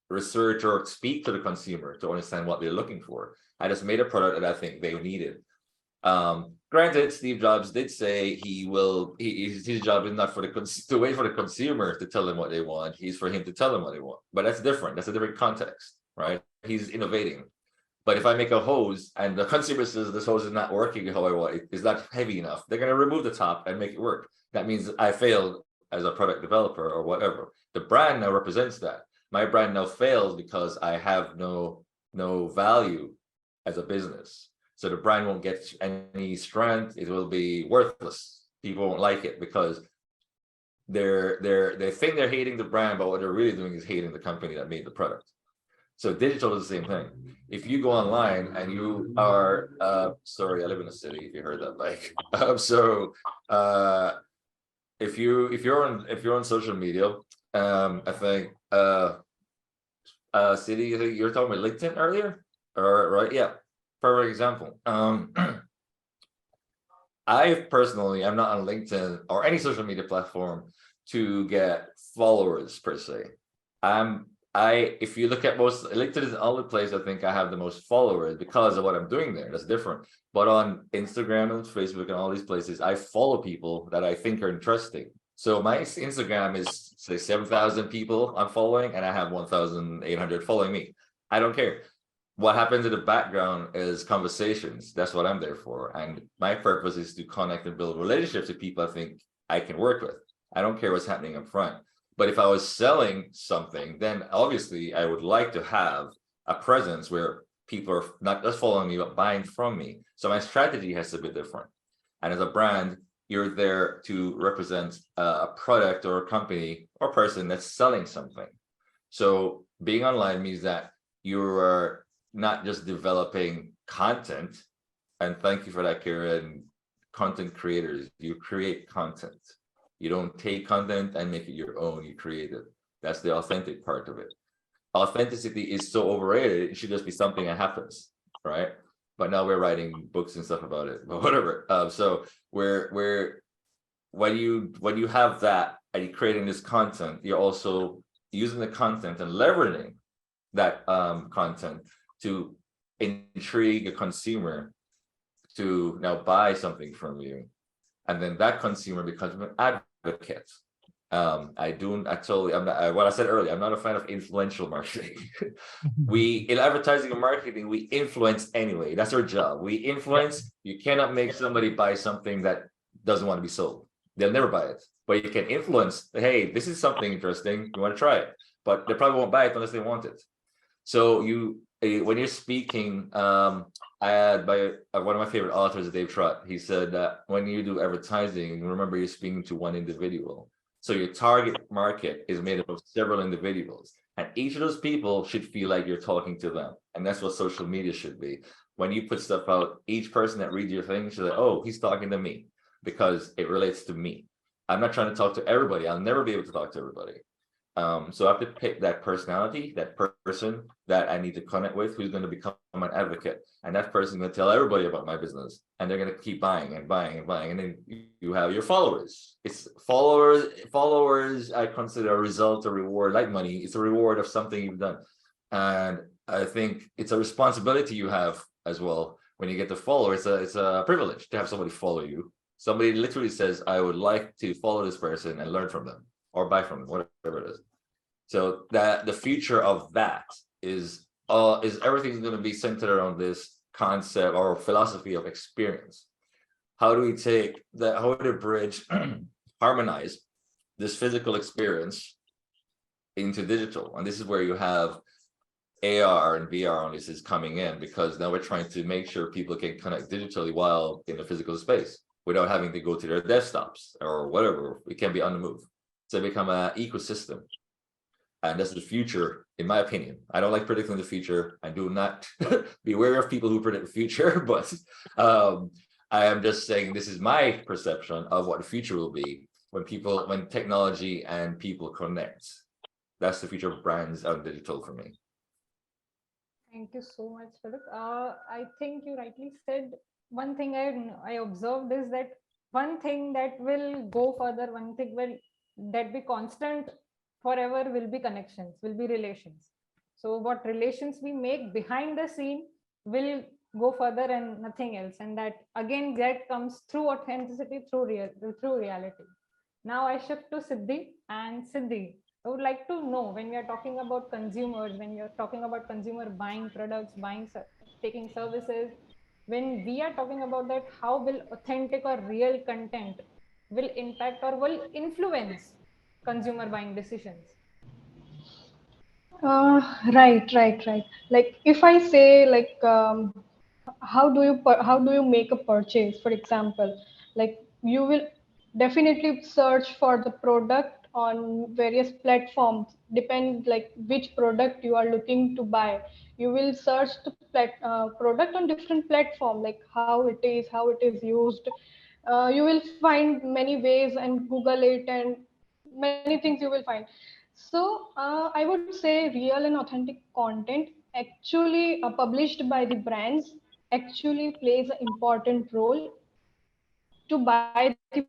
research or speak to the consumer to understand what they're looking for. I just made a product that I think they needed. Granted, Steve Jobs did say his job is not to wait for the consumer to tell him what they want. He's for him to tell them what they want. But that's different. That's a different context, right? He's innovating. But if I make a hose and the consumer says this hose is not working how I want, it's not heavy enough, they're going to remove the top and make it work. That means I failed as a product developer or whatever. The brand now represents that. My brand now fails because I have no value as a business. So the brand won't get any strength. It will be worthless. People won't like it because they think they're hating the brand, but what they're really doing is hating the company that made the product. So digital is the same thing. If you go online and you are, sorry, I live in a city. If you heard that, like, if you're on social media, I think city, you're talking about LinkedIn earlier, or right? Yeah, perfect example. I personally, I'm not on LinkedIn or any social media platform to get followers per se. If you look at LinkedIn is the only place I think I have the most followers because of what I'm doing there. That's different. But on Instagram and Facebook and all these places, I follow people that I think are interesting. So my Instagram is say 7,000 people I'm following, and I have 1,800 following me. I don't care. What happens in the background is conversations. That's what I'm there for. And my purpose is to connect and build relationships with people I think I can work with. I don't care what's happening up front. But if I was selling something, then obviously I would like to have a presence where people are not just following me, but buying from me. So my strategy has to be different. And as a brand, you're there to represent a product or a company or person that's selling something. So being online means that you are not just developing content. And thank you for that, Kiran. Content creators, you create content. You don't take content and make it your own, you create it. That's the authentic part of it. Authenticity is so overrated, it should just be something that happens, right? But now we're writing books and stuff about it, but whatever. So when you have that and you're creating this content, you're also using the content and leveraging that content to intrigue a consumer to now buy something from you. And then that consumer becomes an advocate. What I said earlier, I'm not a fan of influential marketing. In advertising and marketing, we influence anyway. That's our job. We influence. You cannot make somebody buy something that doesn't want to be sold. They'll never buy it. But you can influence, hey, this is something interesting. You want to try it. But they probably won't buy it unless they want it. So when you're speaking, I had by one of my favorite authors, Dave Trott, he said that when you do advertising, remember you're speaking to one individual. So your target market is made up of several individuals, and each of those people should feel like you're talking to them. And that's what social media should be. When you put stuff out, each person that reads your thing should say, oh, he's talking to me because it relates to me. I'm not trying to talk to everybody. I'll never be able to talk to everybody. So I have to pick that personality, that person that I need to connect with, who's going to become an advocate. And that person is going to tell everybody about my business. And they're going to keep buying and buying and buying. And then you have your followers. It's followers, I consider a result, a reward, like money. It's a reward of something you've done. And I think it's a responsibility you have as well. When you get to follow, it's a privilege to have somebody follow you. Somebody literally says, I would like to follow this person and learn from them or buy from them, whatever it is. So that the future of that is everything's going to be centered around this concept or philosophy of experience. How do we take that? How to bridge, harmonize this physical experience into digital? And this is where you have AR and VR on this is coming in, because now we're trying to make sure people can connect digitally while in a physical space without having to go to their desktops or whatever. It can be on the move. So become an ecosystem. And that's the future, in my opinion. I don't like predicting the future. I do not beware of people who predict the future, but I am just saying this is my perception of what the future will be when technology and people connect. That's the future of brands and digital for me. Thank you so much, Phillip. I think you rightly said one thing I observed is that one thing that will go further, one thing that be constant forever will be connections, will be relations. So what relations we make behind the scene will go further and nothing else. And that again, that comes through authenticity, through reality. Now I shift to Siddhi. And Siddhi, I would like to know, when we are talking about consumers, when you're talking about consumer buying products, taking services, when we are talking about that, how will authentic or real content will impact or will influence consumer buying decisions? Right. Like if I say like, how do you make a purchase? For example, like you will definitely search for the product on various platforms. Depend like which product you are looking to buy. You will search the product on different platform, like how it is, how it is used. You will find many ways and Google it, and many things you will find. So I would say real and authentic content actually published by the brands actually plays an important role to buy the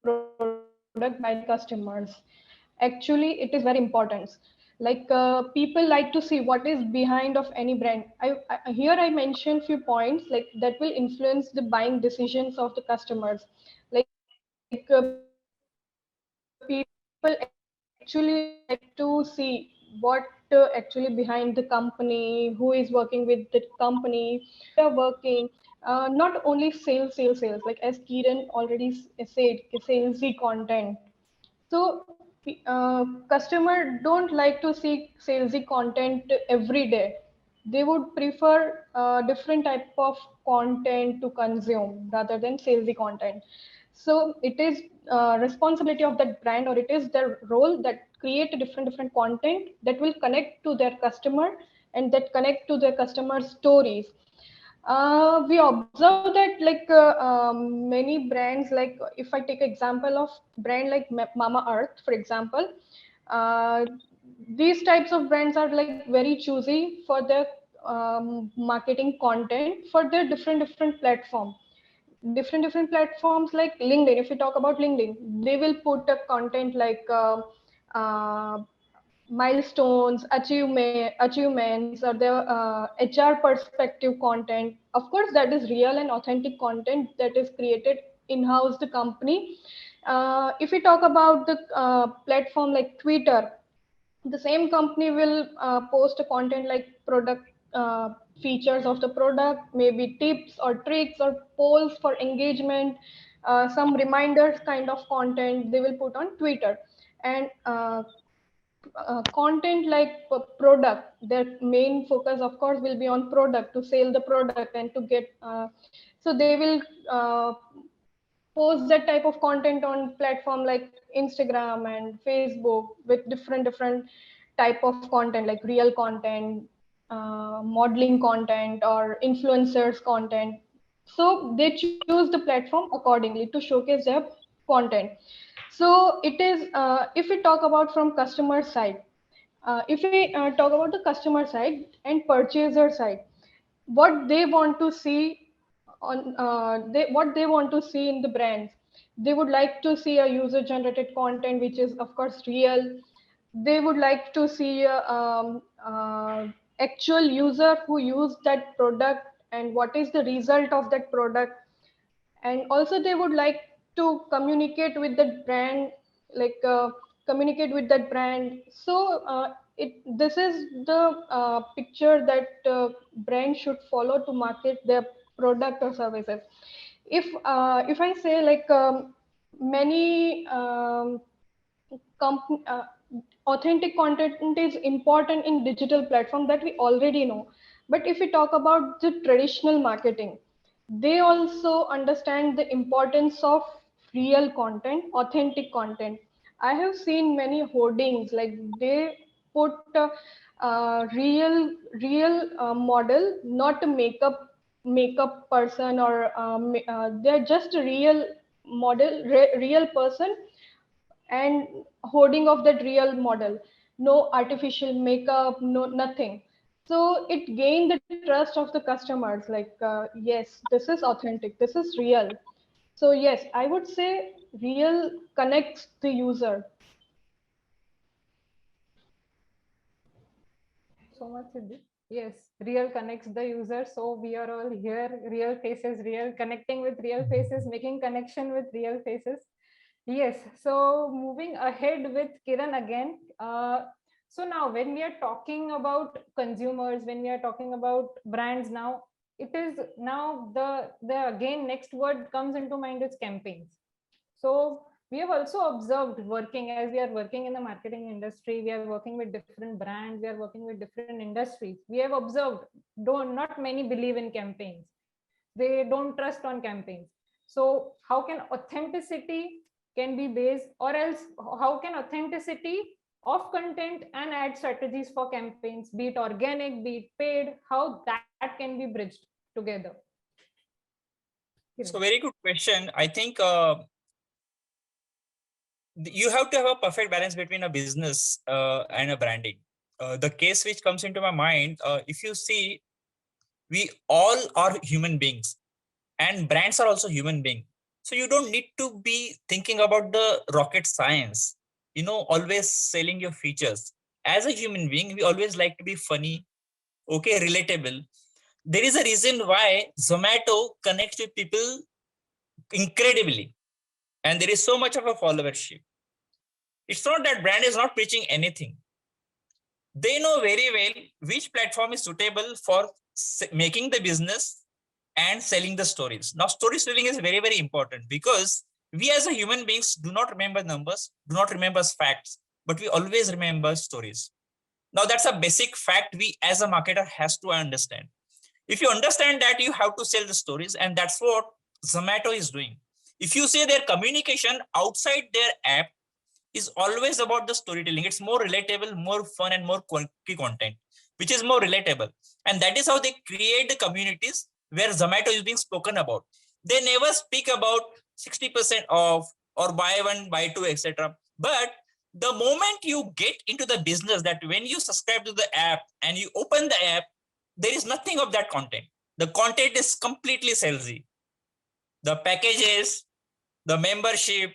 product by the customers. Actually, it is very important. Like people like to see what is behind of any brand. Here I mentioned few points like that will influence the buying decisions of the customers. Like people actually like to see what actually behind the company, who is working with the company, what they are working. Not only sales. Like as Kiran already said, salesy content. So customer don't like to see salesy content every day. They would prefer different type of content to consume rather than salesy content. So it is responsibility of that brand, or it is their role, that create a different content that will connect to their customer and that connect to their customer stories. We observe that like many brands, like if I take example of brand like Mama Earth, for example, uh, these types of brands are like very choosy for their marketing content for their different platform. Different platforms like LinkedIn. If we talk about LinkedIn, they will put a content like uh, milestones, achievements, or their HR perspective content. Of course, that is real and authentic content that is created in-house the company. If we talk about the platform like Twitter, the same company will post a content like product features of the product, maybe tips or tricks or polls for engagement, some reminders kind of content they will put on Twitter. And content like product, their main focus of course will be on product, to sell the product and to get so they will post that type of content on platform like Instagram and Facebook with different type of content, like real content, modeling content, or influencers content. So they choose the platform accordingly to showcase their content. So it is if we talk about from customer side, if we talk about the customer side and purchaser side, what they want to see on what they want to see in the brands, they would like to see a user generated content which is of course real. They would like to see a actual user who used that product and what is the result of that product. And also they would like to communicate with that brand, like communicate with that brand. So this is the picture that brand should follow to market their product or services. If I say like many authentic content is important in digital platform, that we already know. But if we talk about the traditional marketing, they also understand the importance of real content, authentic content. I have seen many hoardings, like they put real model, not a makeup person, or they're just a real model, real person, and hoarding of that real model. No artificial makeup, no nothing. So it gained the trust of the customers, like yes, this is authentic, this is real. So yes, I would say real connects the user. So much, Siddhi. Yes, real connects the user. So we are all here, real faces, real connecting with real faces, making connection with real faces. Yes. So moving ahead with Kiran again. So now when we are talking about consumers, when we are talking about brands now, it is now the again next word comes into mind is campaigns. So we have also observed working as we are working in the marketing industry, we are working with different brands, we are working with different industries. We have observed, don't not many believe in campaigns. They don't trust on campaigns. So how can authenticity can be based, or else how can authenticity of content and ad strategies for campaigns, be it organic, be it paid, how that can be bridged together? So very good question. I think you have to have a perfect balance between a business and a branding. The case which comes into my mind, if you see, we all are human beings and brands are also human beings. So you don't need to be thinking about the rocket science, always selling your features. As a human being, we always like to be funny, okay, relatable. There is a reason why Zomato connects with people incredibly, and there is so much of a followership. It's not that brand is not preaching anything. They know very well which platform is suitable for making the business and selling the stories. Now, story telling is very, very important because we as a human beings do not remember numbers, do not remember facts, but we always remember stories. Now, that's a basic fact we as a marketer has to understand. If you understand that, you have to sell the stories, and that's what Zomato is doing. If you say their communication outside their app is always about the storytelling, it's more relatable, more fun, and more quality content, which is more relatable. And that is how they create the communities where Zomato is being spoken about. They never speak about 60% off or buy one, buy two, etc. But the moment you get into the business, that when you subscribe to the app and you open the app, there is nothing of that content. The content is completely salesy. The packages, the membership,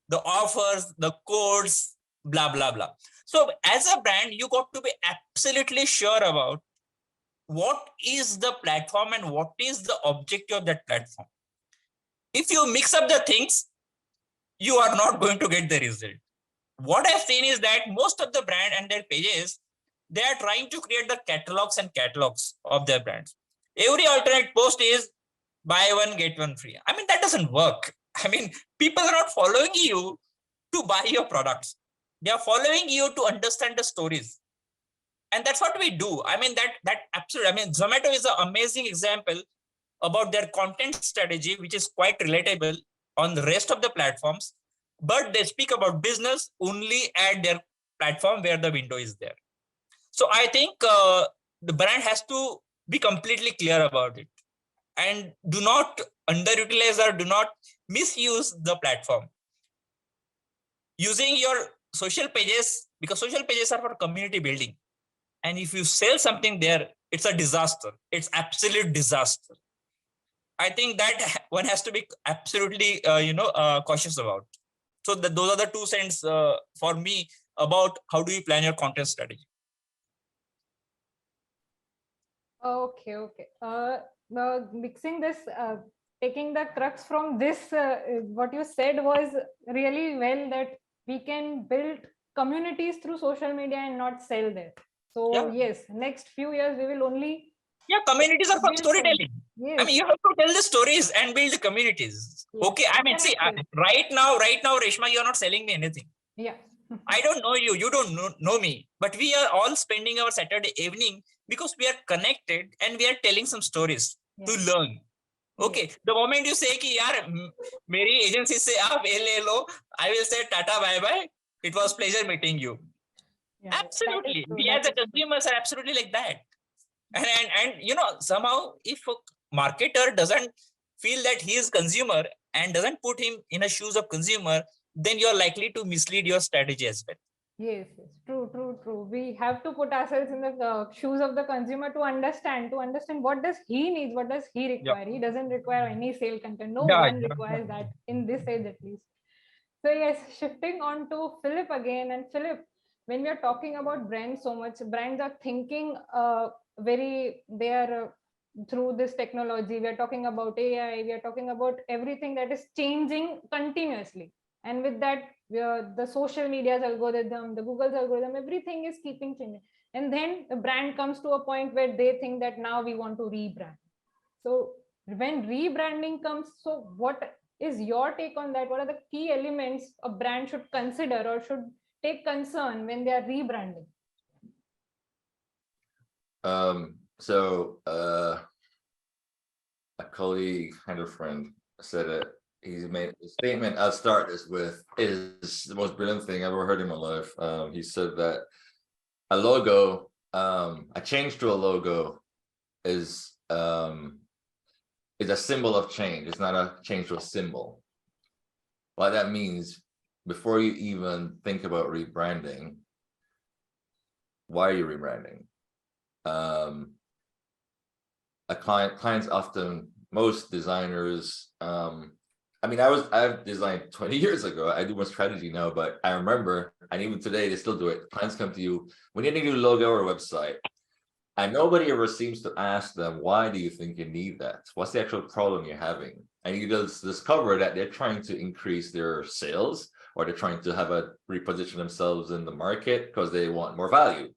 the offers, the codes, blah, blah, blah. So as a brand, you got to be absolutely sure about what is the platform and what is the objective of that platform. If you mix up the things, you are not going to get the result. What I've seen is that most of the brand and their pages, they are trying to create the catalogs of their brands. Every alternate post is buy one, get one free. I mean, that doesn't work. I mean, people are not following you to buy your products. They are following you to understand the stories. And that's what we do. I mean, that absolutely, I mean, Zomato is an amazing example about their content strategy, which is quite relatable on the rest of the platforms, but they speak about business only at their platform where the window is there. So I think the brand has to be completely clear about it and do not underutilize or do not misuse the platform. Using your social pages, because social pages are for community building. And if you sell something there, it's a disaster. It's absolute disaster. I think that one has to be absolutely, cautious about. So those are the 2 cents for me about how do you plan your content strategy. Okay. Mixing this, taking the crux from this, what you said was really well, that we can build communities through social media and not sell there. So yes, next few years we will only. Yeah, communities are for storytelling. Yes. I mean, you have to tell the stories and build the communities. Yes. Okay, I mean, see, right now, Reshma, you're not selling me anything. Yeah. I don't know you, you don't know me, but we are all spending our Saturday evening because we are connected and we are telling some stories to learn. Okay, the moment you say कि यार मेरी agency से आप ये ले लो, I will say tata bye bye. It was pleasure meeting you. Yeah, absolutely, we as a consumers are absolutely like that. And somehow if a marketer doesn't feel that he is consumer and doesn't put him in the shoes of consumer, then you're likely to mislead your strategy as well. Yes, true. We have to put ourselves in the shoes of the consumer to understand what does he need, what does he require. He doesn't require any sale content. No one requires that in this age at least. So yes, shifting on to Phillip again. And Phillip, when we are talking about brands so much, brands are thinking they are through this technology. We are talking about AI, we are talking about everything that is changing continuously. And with that, the social media's algorithm, the Google's algorithm, everything is keeping changing. And then the brand comes to a point where they think that now we want to rebrand. So when rebranding comes, so what is your take on that? What are the key elements a brand should consider or should take concern when they are rebranding? A colleague and a friend said it. He's made a statement. I'll start this with, is the most brilliant thing I've ever heard in my life. He said that a logo, a change to a logo is a symbol of change. It's not a change to a symbol. What that means, before you even think about rebranding, why are you rebranding? Clients often, most designers, I mean, I've designed 20 years ago. I do my strategy now, but I remember, and even today they still do it. Clients come to you, we need a new logo or website, and nobody ever seems to ask them, why do you think you need that? What's the actual problem you're having? And you just discover that they're trying to increase their sales, or they're trying to have reposition themselves in the market because they want more value.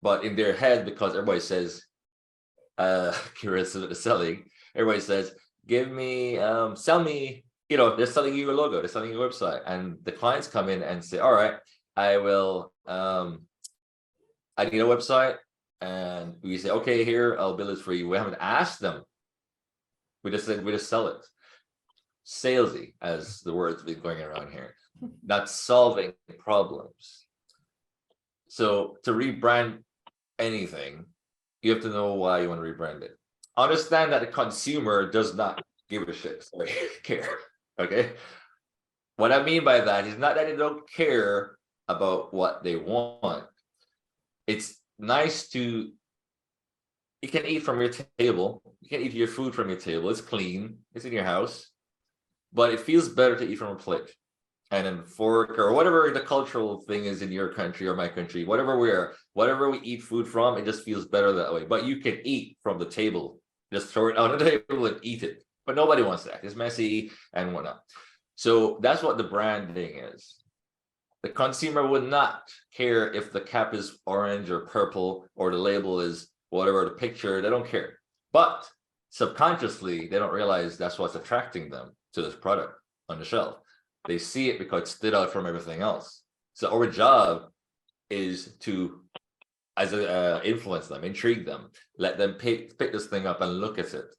But in their head, because everybody says, curious of the selling, everybody says, give me, sell me, they're selling you a logo, they're selling you a website. And the clients come in and say, all right, I will, I need a website. And we say, okay, here, I'll build it for you. We haven't asked them. We just said, we just sell it. Salesy, as the word's been going around here, not solving problems. So to rebrand anything, you have to know why you want to rebrand it. Understand that the consumer does not give a shit, care, okay? What I mean by that is not that they don't care about what they want. It's nice to, you can eat from your table, you can eat your food from your table, it's clean, it's in your house, but it feels better to eat from a plate and a fork, or whatever the cultural thing is in your country or my country, whatever we eat food from, it just feels better that way. But you can eat from the table, just throw it on the table and eat it. But nobody wants that. It's messy and whatnot. So that's what the branding is. The consumer would not care if the cap is orange or purple or the label is whatever the picture, they don't care. But subconsciously, they don't realize that's what's attracting them to this product on the shelf. They see it because it stood out from everything else. So our job is to, influence them, intrigue them, let them pick this thing up and look at it.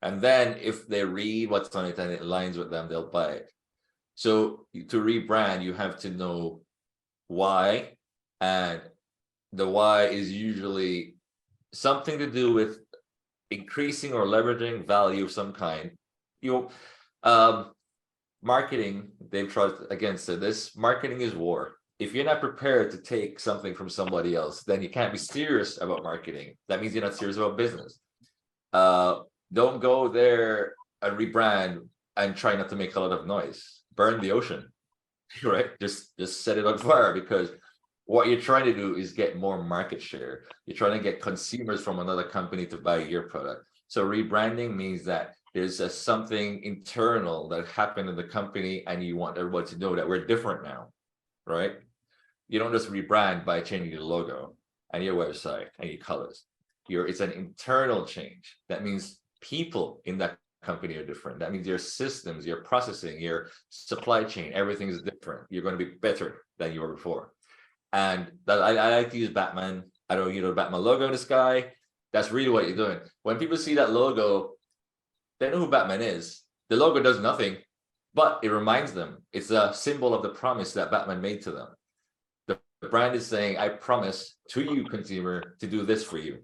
And then if they read what's on it and it aligns with them, they'll buy it. So to rebrand, you have to know why. And the why is usually something to do with increasing or leveraging value of some kind. Marketing, they've tried against it. This marketing is war. If you're not prepared to take something from somebody else, then you can't be serious about marketing. That means you're not serious about business. Don't go there and rebrand and try not to make a lot of noise. Burn the ocean, right? Just set it on fire, because what you're trying to do is get more market share. You're trying to get consumers from another company to buy your product. So rebranding means that there's something internal that happened in the company and you want everybody to know that we're different now, right? You don't just rebrand by changing your logo and your website and your colors. It's an internal change. That means people in that company are different. That means your systems, your processing, your supply chain, everything is different. You're going to be better than you were before. And that I like to use Batman. I don't, Batman logo in the sky. That's really what you're doing. When people see that logo, they know who Batman is. The logo does nothing, but it reminds them. It's a symbol of the promise that Batman made to them. The brand is saying, I promise to you, consumer, to do this for you.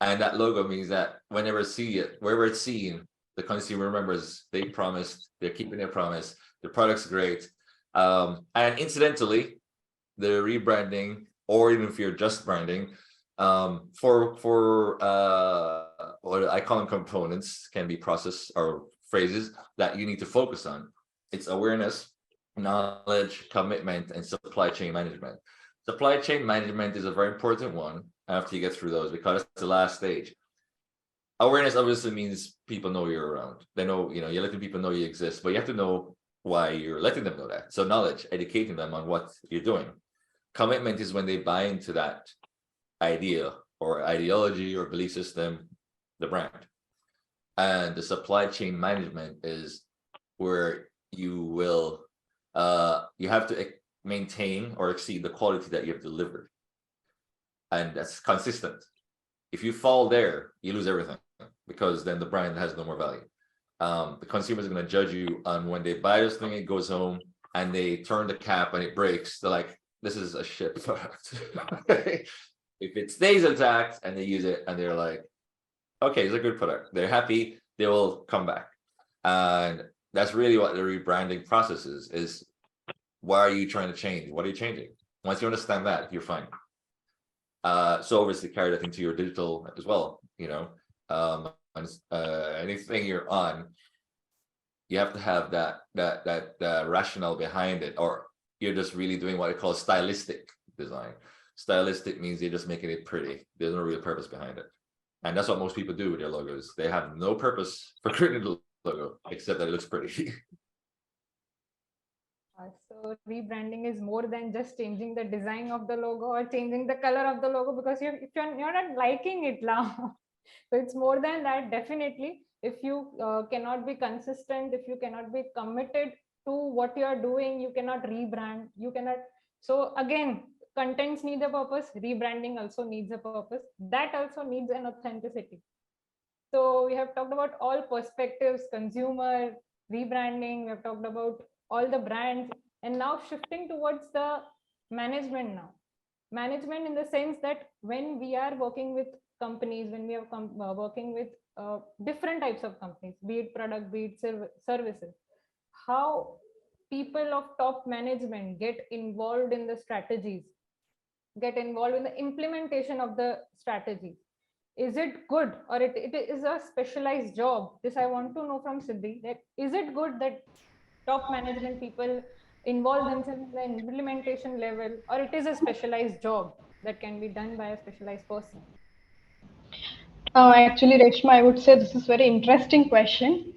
And that logo means that whenever see it, wherever it's seen, the consumer remembers they promised, they're keeping their promise, the product's great. And incidentally, the rebranding, or even if you're just branding, for what I call them components, can be process or phrases that you need to focus on. It's awareness, knowledge, commitment, and supply chain management. Supply chain management is a very important one. after you get through those, because it's the last stage. Awareness obviously means people know you're around. They know, you're letting people know you exist, but you have to know why you're letting them know that. So knowledge, educating them on what you're doing. Commitment is when they buy into that idea or ideology or belief system, the brand. And the supply chain management is where you will, you have to maintain or exceed the quality that you have delivered. And that's consistent. If you fall there, you lose everything, because then the brand has no more value. The consumers are going to judge you on when they buy this thing, it goes home, and they turn the cap and it breaks. They're like, this is a shit product. If it stays intact and they use it and they're like, okay, it's a good product, they're happy, they will come back. And that's really what the rebranding process is why are you trying to change? What are you changing? Once you understand that, you're fine. So obviously carry that into your digital as well, anything you're on, you have to have that rationale behind it, or you're just really doing what I call stylistic design. Stylistic means you're just making it pretty. There's no real purpose behind it. And that's what most people do with their logos. They have no purpose for creating the logo, except that it looks pretty. So rebranding is more than just changing the design of the logo or changing the color of the logo, because if you're not liking it now. So it's more than that, definitely. If you cannot be consistent, if you cannot be committed to what you are doing, you cannot rebrand, you cannot. So again, contents need a purpose, rebranding also needs a purpose, that also needs an authenticity. So we have talked about all perspectives, consumer, rebranding, we have talked about all the brands, and now shifting towards the management now. Management in the sense that when we are working with companies, when we are working with different types of companies, be it product, be it services, how people of top management get involved in the strategies, get involved in the implementation of the strategies. Is it good, or it is a specialized job? This I want to know from Siddhi, that is it good that top management people involve themselves in the implementation level, or it is a specialized job that can be done by a specialized person? Actually, Reshma, I would say this is very interesting question.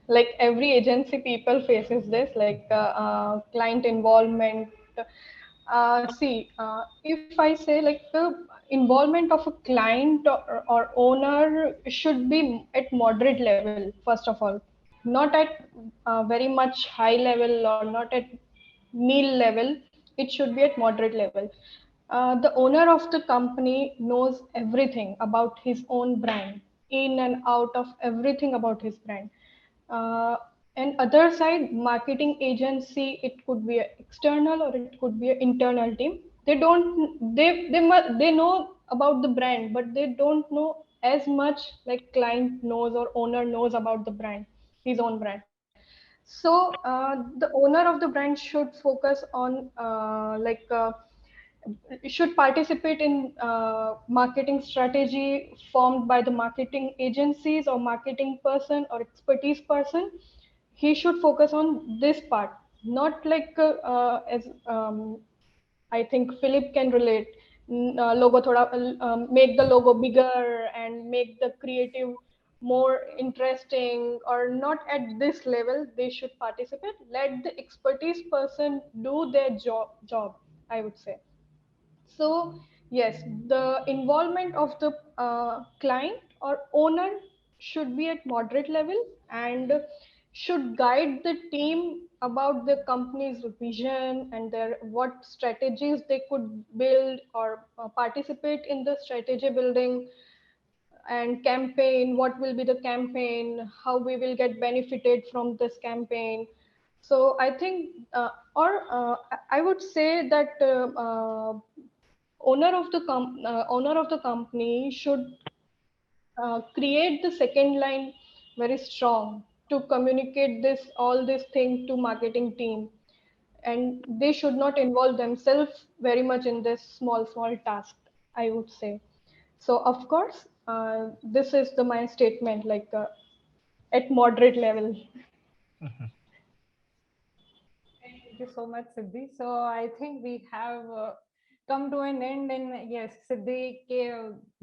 Like every agency people faces this, like client involvement. If I say like the involvement of a client or owner should be at moderate level, first of all, not at very much high level or not at nil level. It should be at moderate level. The owner of the company knows everything about his own brand, in and out of everything about his brand. Uh, and other side, marketing agency, it could be an external or it could be an internal team. They know about the brand, but they don't know as much like client knows or owner knows about the brand, his own brand. So the owner of the brand should focus on should participate in marketing strategy formed by the marketing agencies or marketing person or expertise person. He should focus on this part, not like as I think Phillip can relate. Logo thoda, make the logo bigger and make the creative more interesting, or not at this level. They should participate. Let the expertise person do their job, I would say. So yes, the involvement of the client or owner should be at moderate level and should guide the team about the company's vision and their what strategies they could build or participate in the strategy building and campaign. What will be the campaign? How we will get benefited from this campaign? So I think, I would say that owner of the company should create the second line very strong to communicate all this thing to marketing team, and they should not involve themselves very much in this small task, I would say. So of course, this is my statement, like at moderate level. Thank you so much, Siddhi. So I think we have come to an end, and yes, Siddhi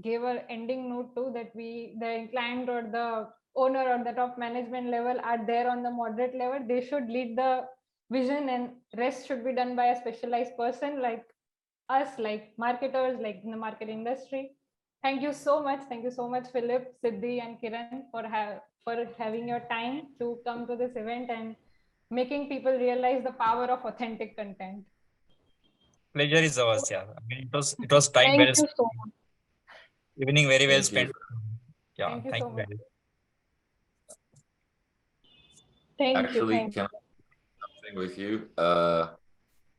gave an ending note too, that the client or the owner or the top management level are there on the moderate level. They should lead the vision, and rest should be done by a specialized person like us, like marketers, like in the market industry. Thank you so much. Thank you so much, Phillip, Siddhi, and Kiran for having your time to come to this event and making people realize the power of authentic content. Pleasure is ours. Yeah, I mean, it was time Thank well you spent. so much. Evening very well Thank you. spent. Yeah, Thank you thank so you much. very much. Thank you. Actually, Thank you. can I something with you?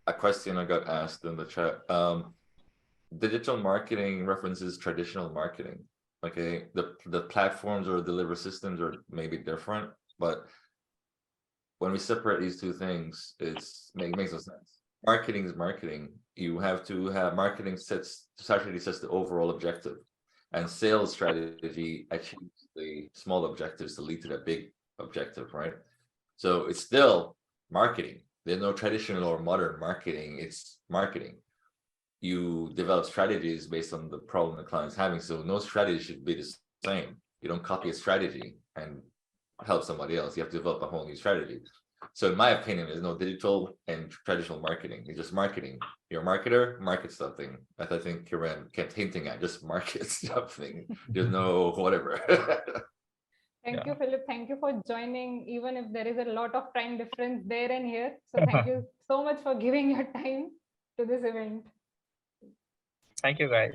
A question I got asked in the chat. Digital marketing references traditional marketing. Okay, the platforms or delivery systems are maybe different, but when we separate these two things, makes no sense. Marketing is marketing. You have to have marketing strategy sets the overall objective, and sales strategy achieves the small objectives to lead to the big objective, right? So it's still marketing. There's no traditional or modern marketing. It's marketing. You develop strategies based on the problem the client's having. So no strategy should be the same. You don't copy a strategy and help somebody else. You have to develop a whole new strategy. So in my opinion, there's no digital and traditional marketing. It's just marketing. You're a marketer, market something. As I think Kiran kept hinting at, just market something. There's no whatever. Thank you, Phillip. Thank you for joining, even if there is a lot of time difference there and here. So thank you so much for giving your time to this event. Thank you, guys.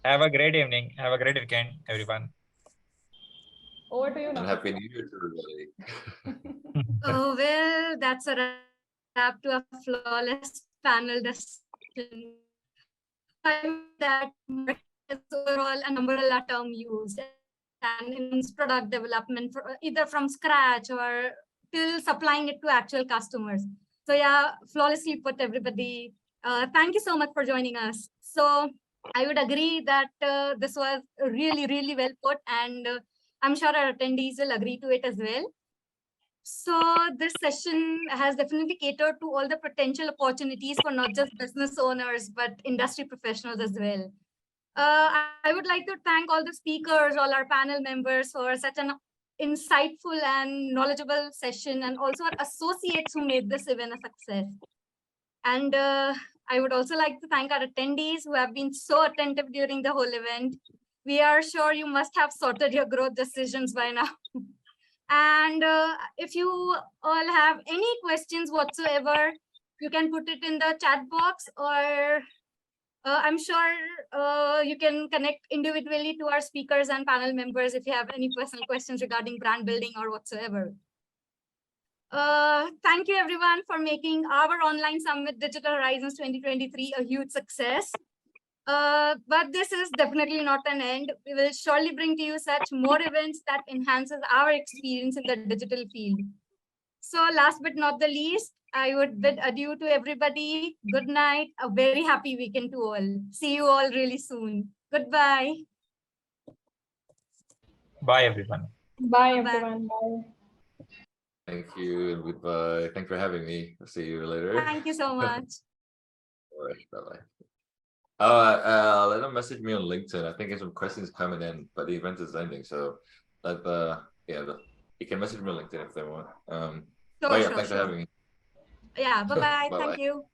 Have a great evening. Have a great weekend, everyone. Over to you, And Nikhil. happy New Year to everybody. Oh, well, that's a wrap to a flawless panel discussion. That is overall an umbrella term used, and in product development either from scratch or till supplying it to actual customers. So yeah, flawlessly put, everybody. Thank you so much for joining us. So I would agree that this was really, really well put, and I'm sure our attendees will agree to it as well. So this session has definitely catered to all the potential opportunities for not just business owners, but industry professionals as well. I would like to thank all the speakers, all our panel members for such an insightful and knowledgeable session, and also our associates who made this event a success. And I would also like to thank our attendees who have been so attentive during the whole event. We are sure you must have sorted your growth decisions by now. And if you all have any questions whatsoever, you can put it in the chat box, or I'm sure you can connect individually to our speakers and panel members if you have any personal questions regarding brand building or whatsoever. Thank you everyone for making our online summit Digital Horizons 2023 a huge success. But this is definitely not an end. We will surely bring to you such more events that enhances our experience in the digital field. So last but not the least, I would bid adieu to everybody. Good night. A very happy weekend to all. See you all really soon. Goodbye. Bye, everyone. Bye, Bye-bye. everyone. Bye. Thank you and goodbye. Thanks for having me. I'll see you later. Thank you so much. All right, bye-bye. Let them message me on LinkedIn. I think there's some questions coming in, but the event is ending. So you can message me on LinkedIn if they want. Thanks for having me. Yeah, bye-bye. Bye-bye. Thank you.